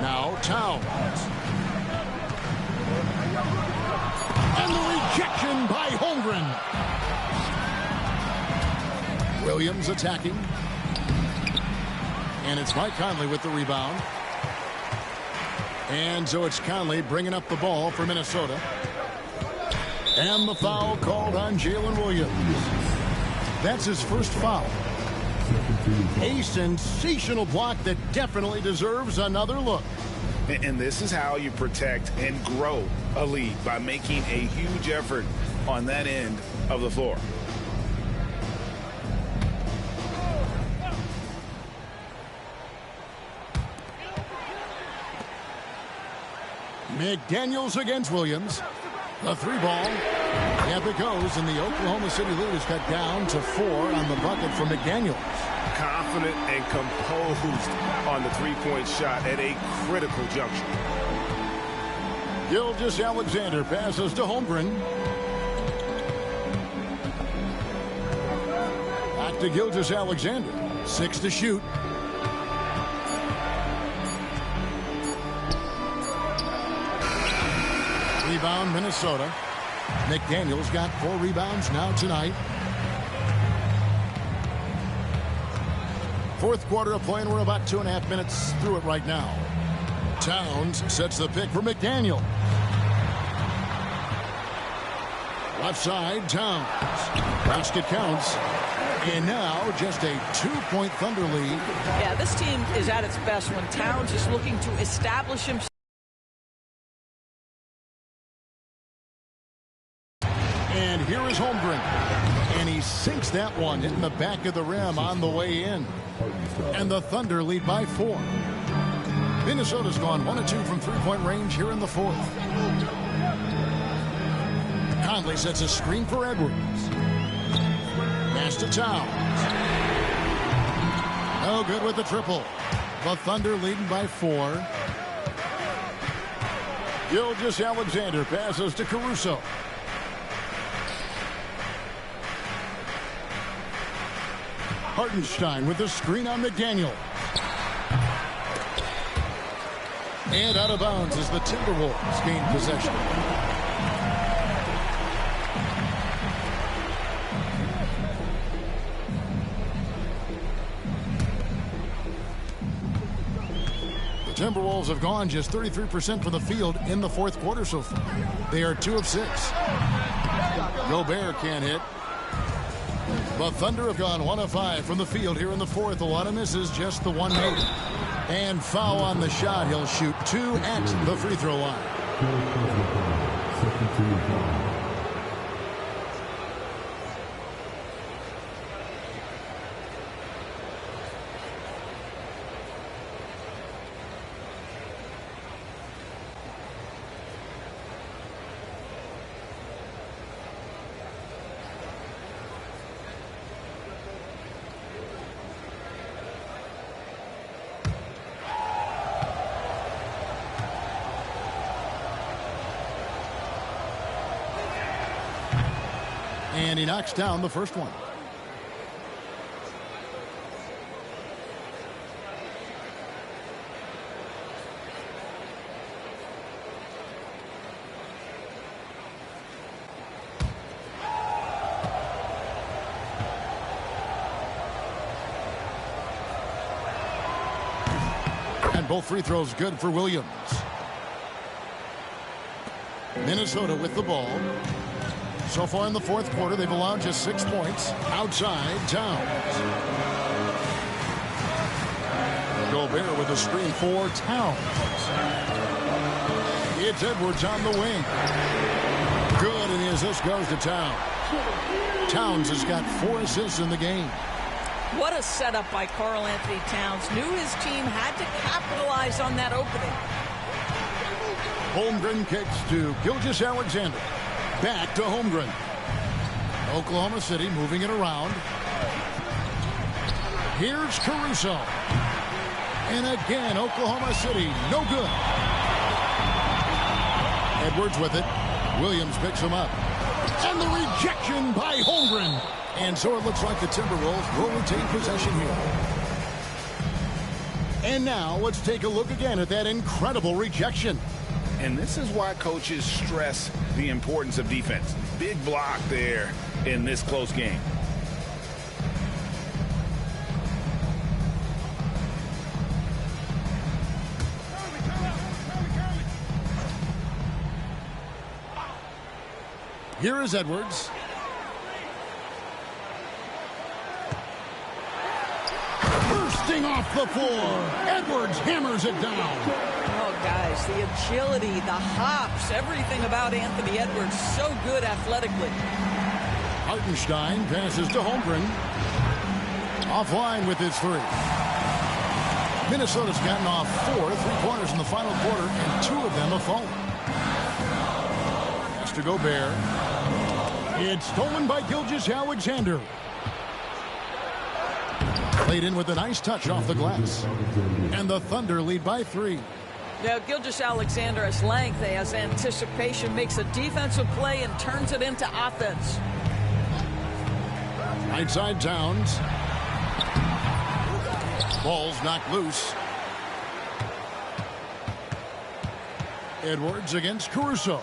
Now Towns. And the rejection by Holmgren. Williams attacking. And it's Mike Conley with the rebound. And so it's Conley bringing up the ball for Minnesota. And the foul called on Jalen Williams. That's his first foul. A sensational block that definitely deserves another look. And this is how you protect and grow a lead, by making a huge effort on that end of the floor. McDaniels against Williams. The 3-ball. Yep, it goes, and the Oklahoma City lead is cut down to 4 on the bucket for McDaniels. Confident and composed on the three-point shot at a critical juncture. Gilgeous-Alexander passes to Holmgren. Back to Gilgeous-Alexander. 6 to shoot. Rebound, Minnesota. McDaniels got 4 rebounds now tonight. Fourth quarter of play, and we're about 2.5 minutes through it right now. Towns sets the pick for McDaniel. Left side, Towns. Basket counts. And now just a 2-point Thunder lead. Yeah, this team is at its best when Towns is looking to establish himself. And here is Holmgren. And he sinks that one, hitting the back of the rim on the way in. And the Thunder lead by 4. Minnesota's gone 1 of 2 from three-point range here in the fourth. Conley sets a screen for Edwards. Pass to Towns. No good with the triple. The Thunder leading by 4. Gilgeous-Alexander passes to Caruso. Hartenstein with the screen on McDaniel. And out of bounds as the Timberwolves gain possession. The Timberwolves have gone just 33% from the field in the fourth quarter so far. They are 2 of 6. Gobert can't hit. The Thunder have gone 1 of 5 from the field here in the fourth. A lot of misses, just the one made. And foul on the shot. He'll shoot 2 at the free throw line. And he knocks down the first one. And both free throws good for Williams. Minnesota with the ball. So far in the fourth quarter, they've allowed just 6 points. Outside, Towns. Gobert with a screen for Towns. It's Edwards on the wing. Good, and the assist goes to Towns. Towns has got 4 assists in the game. What a setup by Karl Anthony Towns. Knew his team had to capitalize on that opening. Holmgren kicks to Gilgeous-Alexander. Back to Holmgren. Oklahoma City moving it around. Here's Caruso. And again, Oklahoma City, no good. Edwards with it. Williams picks him up. And the rejection by Holmgren. And so it looks like the Timberwolves will retain possession here. And now let's take a look again at that incredible rejection. And this is why coaches stress the importance of defense. Big block there in this close game. Here is Edwards. Bursting off the floor. Edwards hammers it down. Oh, guys, the agility, the hops, everything about Anthony Edwards, so good athletically. Hartenstein passes to Holmgren. Offline with his three. Minnesota's gotten off 4 3-pointers in the final quarter, and 2 of them have fallen. Has to Gobert. It's stolen by Gilgeous-Alexander. Played in with a nice touch off the glass. And the Thunder lead by 3. Now, Gilgeous-Alexander has length, has anticipation, makes a defensive play and turns it into offense. Right side Towns. Ball's knocked loose. Edwards against Caruso.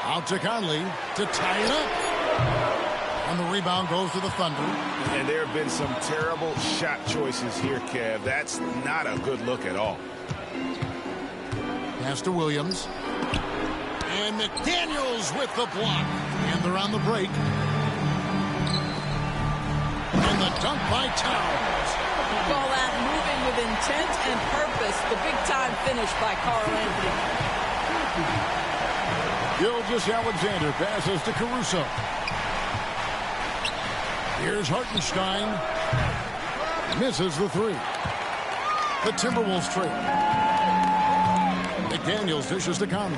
Out to Conley to tie it up. And the rebound goes to the Thunder. And there have been some terrible shot choices here, Kev. That's not a good look at all. Pass to Williams. And McDaniels with the block. And they're on the break. And the dunk by Towns. Call that moving with intent and purpose. The big-time finish by Karl Anthony. Gilgeous-Alexander passes to Caruso. Here's Hartenstein. Misses the three. The Timberwolves trade. McDaniels dishes to Conley.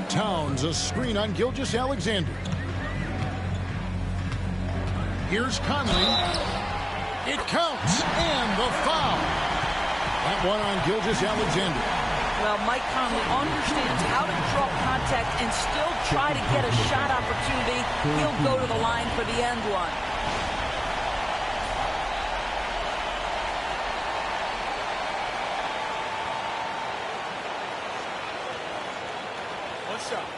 Towns a screen on Gilgeous-Alexander. Here's Conley. It counts. And the foul. That one on Gilgeous-Alexander. Well, Mike Conley understands how to draw contact and still try to get a shot opportunity. He'll go to the line for the end one. One shot.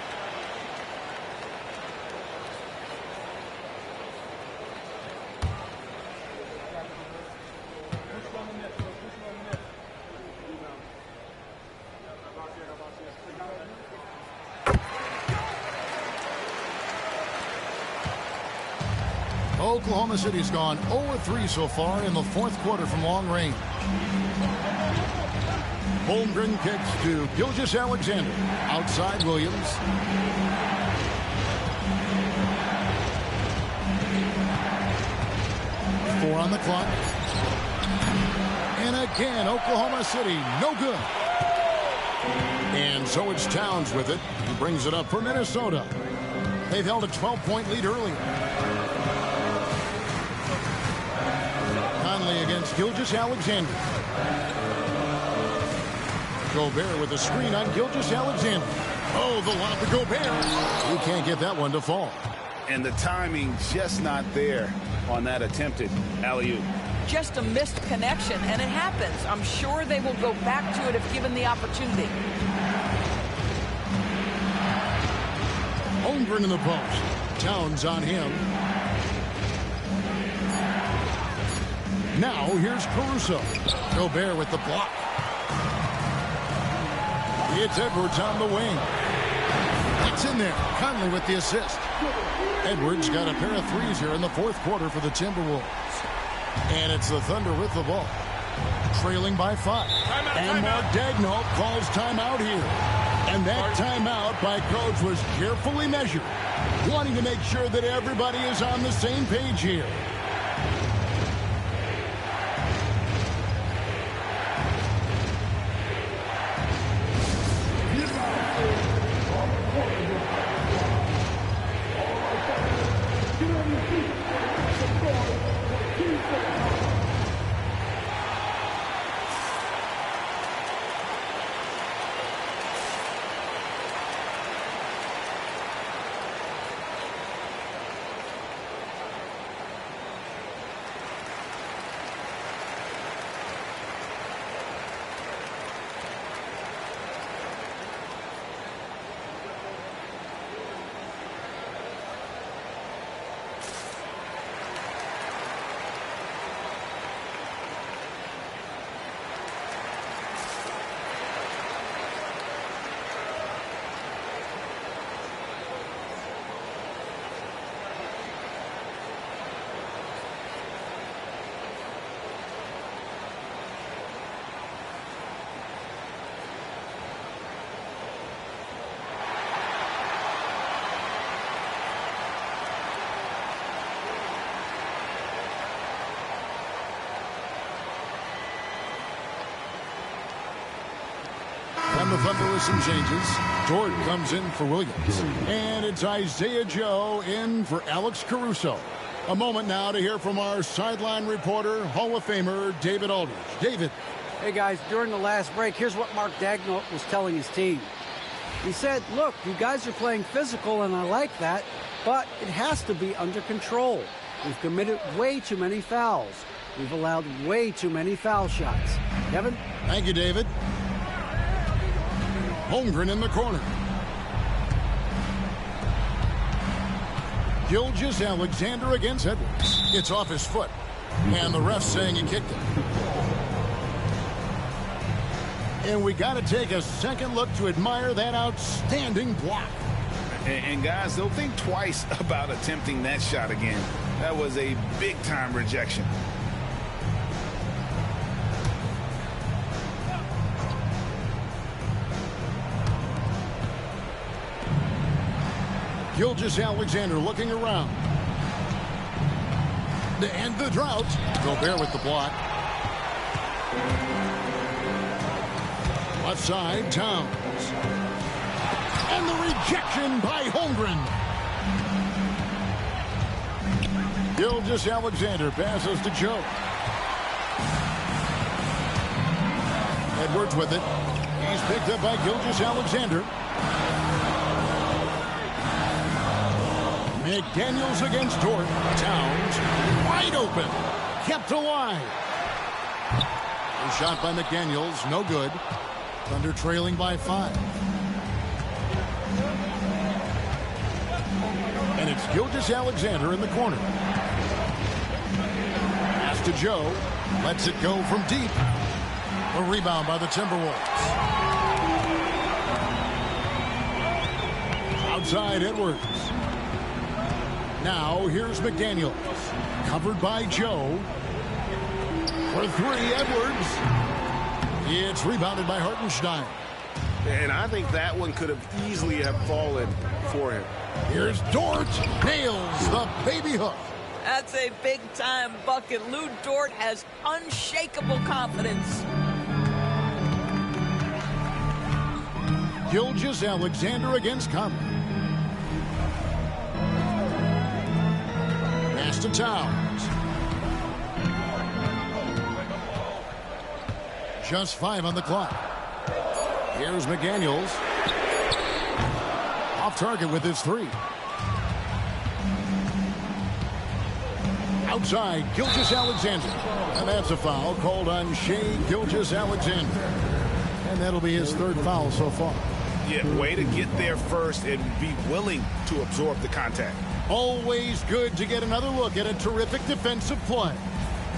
Oklahoma City's gone 0-3 so far in the fourth quarter from long range. Holmgren kicks to Gilgeous-Alexander. Outside Williams. Four on the clock. And again, Oklahoma City, no good. And so it's Towns with it. He brings it up for Minnesota. They've held a 12-point lead earlier. Conley against Gilgeous-Alexander. Gobert with a screen on Gilgeous-Alexander. Oh, the lob to Gobert. He can't get that one to fall. And the timing just not there on that attempted alley-oop. Just a missed connection, and it happens. I'm sure they will go back to it if given the opportunity. Holmgren in the post. Towns on him. Now here's Caruso. Gobert with the block. It's Edwards on the wing. It's in there. Conley with the assist. Edwards got a pair of threes here in the fourth quarter for the Timberwolves. And it's the Thunder with the ball. Trailing by 5. And Mark Daigneault calls timeout here. And that timeout by coach was carefully measured, wanting to make sure that everybody is on the same page here. the Thunder with some changes. Dort comes in for Williams. And it's Isaiah Joe in for Alex Caruso. A moment now to hear from our sideline reporter, Hall of Famer David Aldridge. David. Hey, guys, during the last break, here's what Mark Daigneault was telling his team. He said, look, you guys are playing physical, and I like that, but it has to be under control. We've committed way too many fouls. We've allowed way too many foul shots. Kevin? Thank you, David. Holmgren in the corner. Gilgeous-Alexander against Edwards. It's off his foot, and the ref's saying he kicked it. And we got to take a second look to admire that outstanding block. And guys, they'll think twice about attempting that shot again. That was a big-time rejection. Gilgeous-Alexander looking around. To end the drought. Gobert with the block. Left side, Towns. And the rejection by Holmgren. Gilgeous-Alexander passes to Joe. Edwards with it. He's picked up by Gilgeous-Alexander. McDaniels against Dort. Towns wide open. Kept alive. A shot by McDaniels. No good. Thunder trailing by 5. And it's Gilgeous-Alexander in the corner. Pass to Joe. Lets it go from deep. A rebound by the Timberwolves. Outside Edwards. Now here's McDaniels. Covered by Joe. For 3, Edwards. It's rebounded by Hartenstein. And I think that one could have easily have fallen for him. Here's Dort. Nails the baby hook. That's a big-time bucket. Lou Dort has unshakable confidence. Gilgeous-Alexander against Conley. Pass to Towns. Just 5 on the clock. Here's McDaniels. Off target with his 3. Outside, Gilgeous-Alexander. And that's a foul called on Shai Gilgeous-Alexander. And that'll be his 3rd foul so far. Yeah, way to get there first and be willing to absorb the contact. Always good to get another look at a terrific defensive play.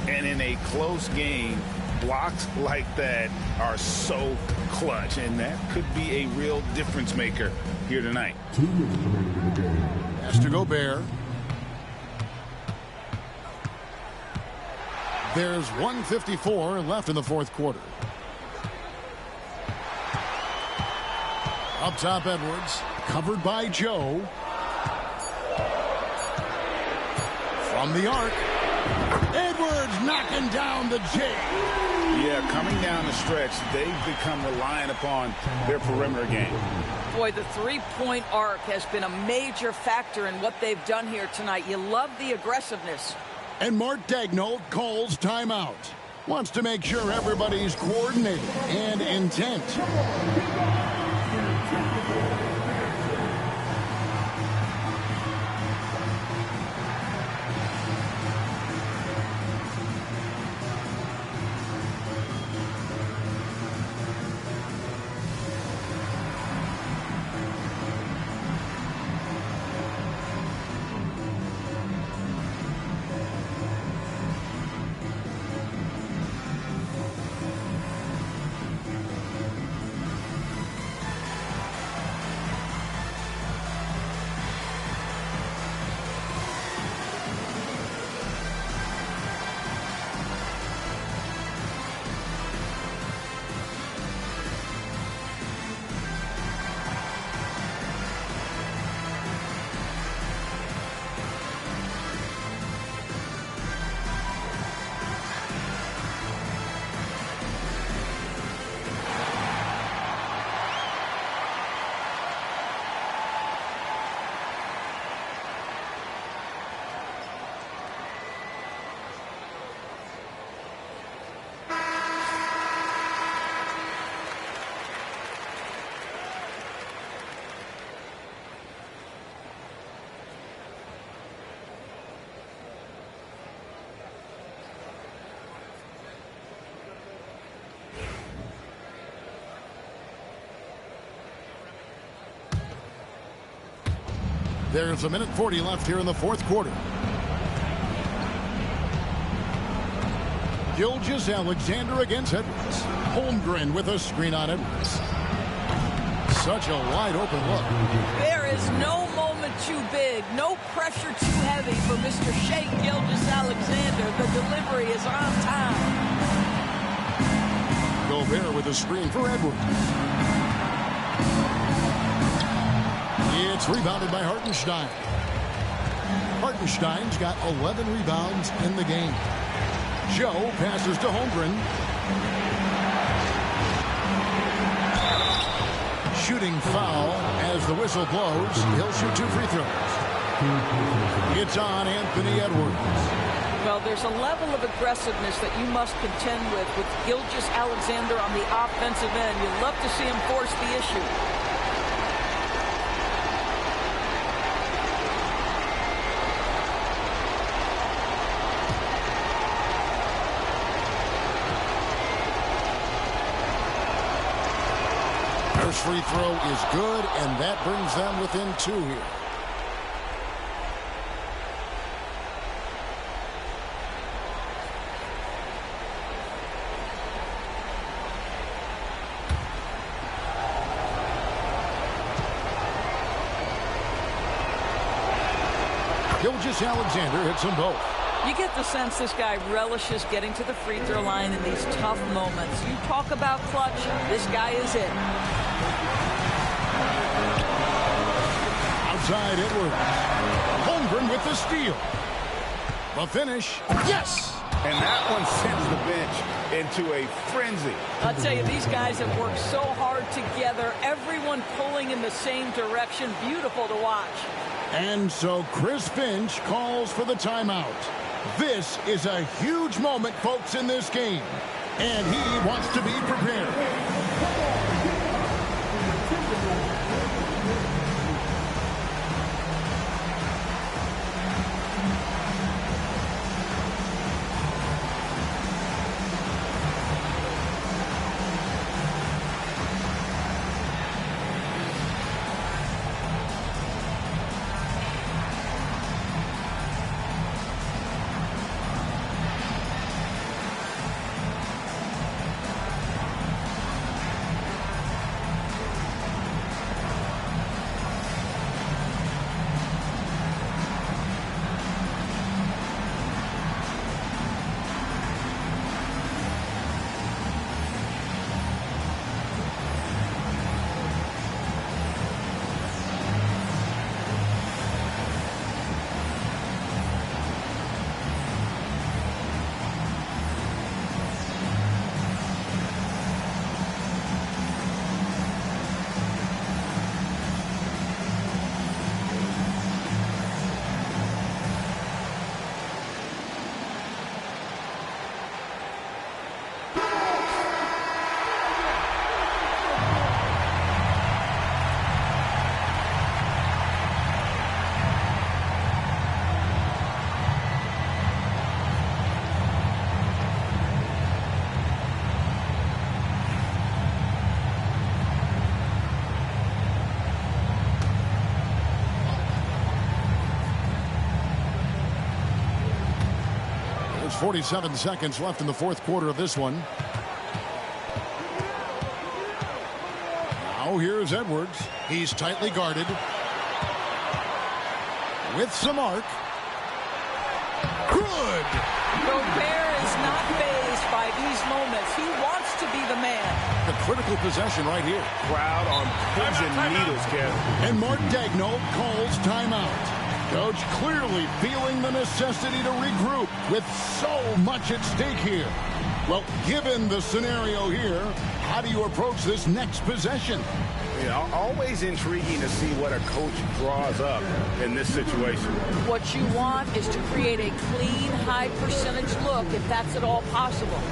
And in a close game, blocks like that are so clutch, and that could be a real difference maker here tonight. Has to Gobert. There's 1:54 left in the 4th quarter. Up top, Edwards. Covered by Joe. From the arc. Edwards knocking down the J. Yeah, coming down the stretch, they've become reliant upon their perimeter game. Boy, the three-point arc has been a major factor in what they've done here tonight. You love the aggressiveness. And Mark Daigneault calls timeout. Wants to make sure everybody's coordinated and intent. There's 1:40 left here in the fourth quarter. Gilgeous-Alexander against Edwards. Holmgren with a screen on Edwards. Such a wide open look. There is no moment too big, no pressure too heavy for Mr. Shea Gilgeous-Alexander. The delivery is on time. Gobert with a screen for Edwards. It's rebounded by Hartenstein. Hartenstein's got 11 rebounds in the game. Joe passes to Holmgren. Shooting foul as the whistle blows. He'll shoot 2 free throws. It's on Anthony Edwards. Well, there's a level of aggressiveness that you must contend with Gilgeous-Alexander on the offensive end. You'd love to see him force the issue. First free throw is good, and that brings them within 2 here. Gilgeous-Alexander hits them both. You get the sense this guy relishes getting to the free throw line in these tough moments. You talk about clutch, this guy is it. Outside Edwards. Holmgren with the steal. The finish. Yes! And that one sends the bench into a frenzy. I'll tell you, these guys have worked so hard together. Everyone pulling in the same direction. Beautiful to watch. And so Chris Finch calls for the timeout. This is a huge moment, folks, in this game. And he wants to be prepared. There's 47 seconds left in the fourth quarter of this one. Now here's Edwards. He's tightly guarded. With some arc. Good! Gobert is not fazed by these moments. He wants to be the man. A critical possession right here. Crowd on pins and needles, Kevin. And Mark Daigneault calls timeout. Coach clearly feeling the necessity to regroup with so much at stake here. Well, given the scenario here, how do you approach this next possession? Yeah, always intriguing to see what a coach draws up in this situation. What you want is to create a clean, high percentage look, if that's at all possible.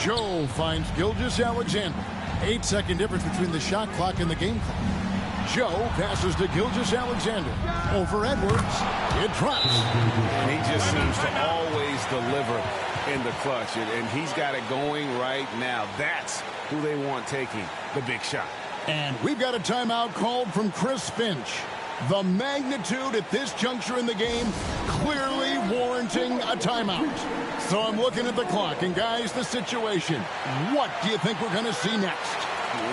Joe finds Gilgeous-Alexander. 8-second difference between the shot clock and the game clock. Joe passes to Gilgeous-Alexander. Over Edwards. It drops. He just seems to always deliver in the clutch, and he's got it going right now. That's who they want taking the big shot. And we've got a timeout called from Chris Finch. The magnitude at this juncture in the game clearly warranting a timeout. So I'm looking at the clock, and guys, the situation. What do you think we're going to see next?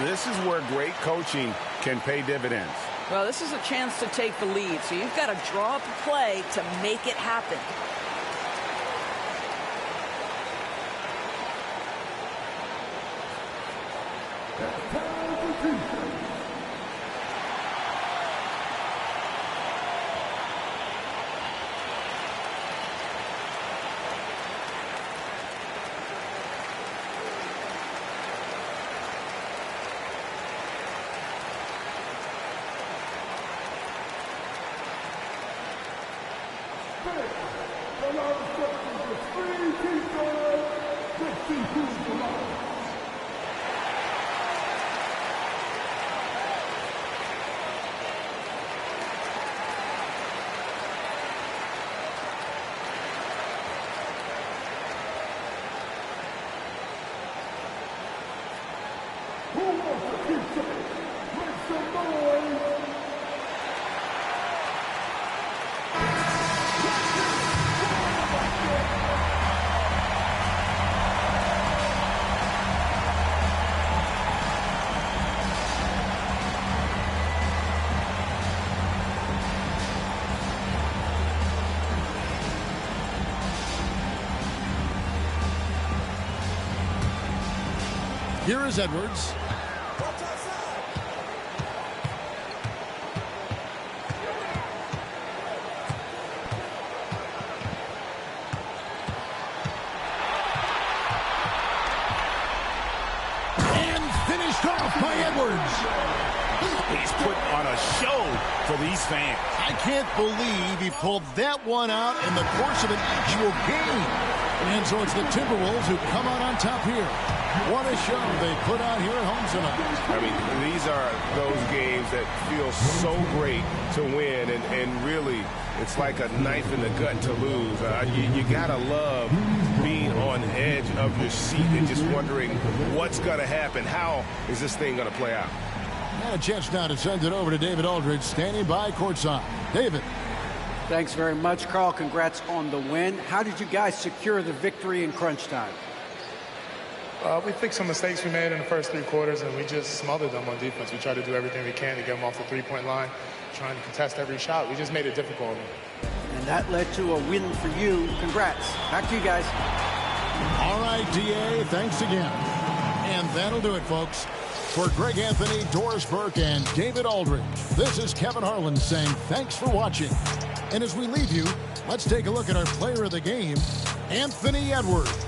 This is where great coaching can pay dividends. Well, this is a chance to take the lead, so you've got to draw up a play to make it happen. Here is Edwards. And finished off by Edwards. He's put on a show for these fans. I can't believe he pulled that one out in the course of an actual game. And so it's the Timberwolves who come out on top here. What a show they put on here at home tonight. I mean, these are those games that feel so great to win, and really, it's like a knife in the gut to lose. You gotta love being on the edge of your seat and just wondering what's gonna happen. How is this thing gonna play out? And a chance now to send it over to David Aldridge, standing by courtside. David. Thanks very much, Carl. Congrats on the win. How did you guys secure the victory in crunch time? We fixed some mistakes we made in the first 3 quarters, and we just smothered them on defense. We tried to do everything we can to get them off the three-point line, trying to contest every shot. We just made it difficult. And that led to a win for you. Congrats. Back to you guys. All right, DA, thanks again. And that'll do it, folks. For Greg Anthony, Doris Burke, and David Aldridge, this is Kevin Harlan saying thanks for watching. And as we leave you, let's take a look at our player of the game, Anthony Edwards.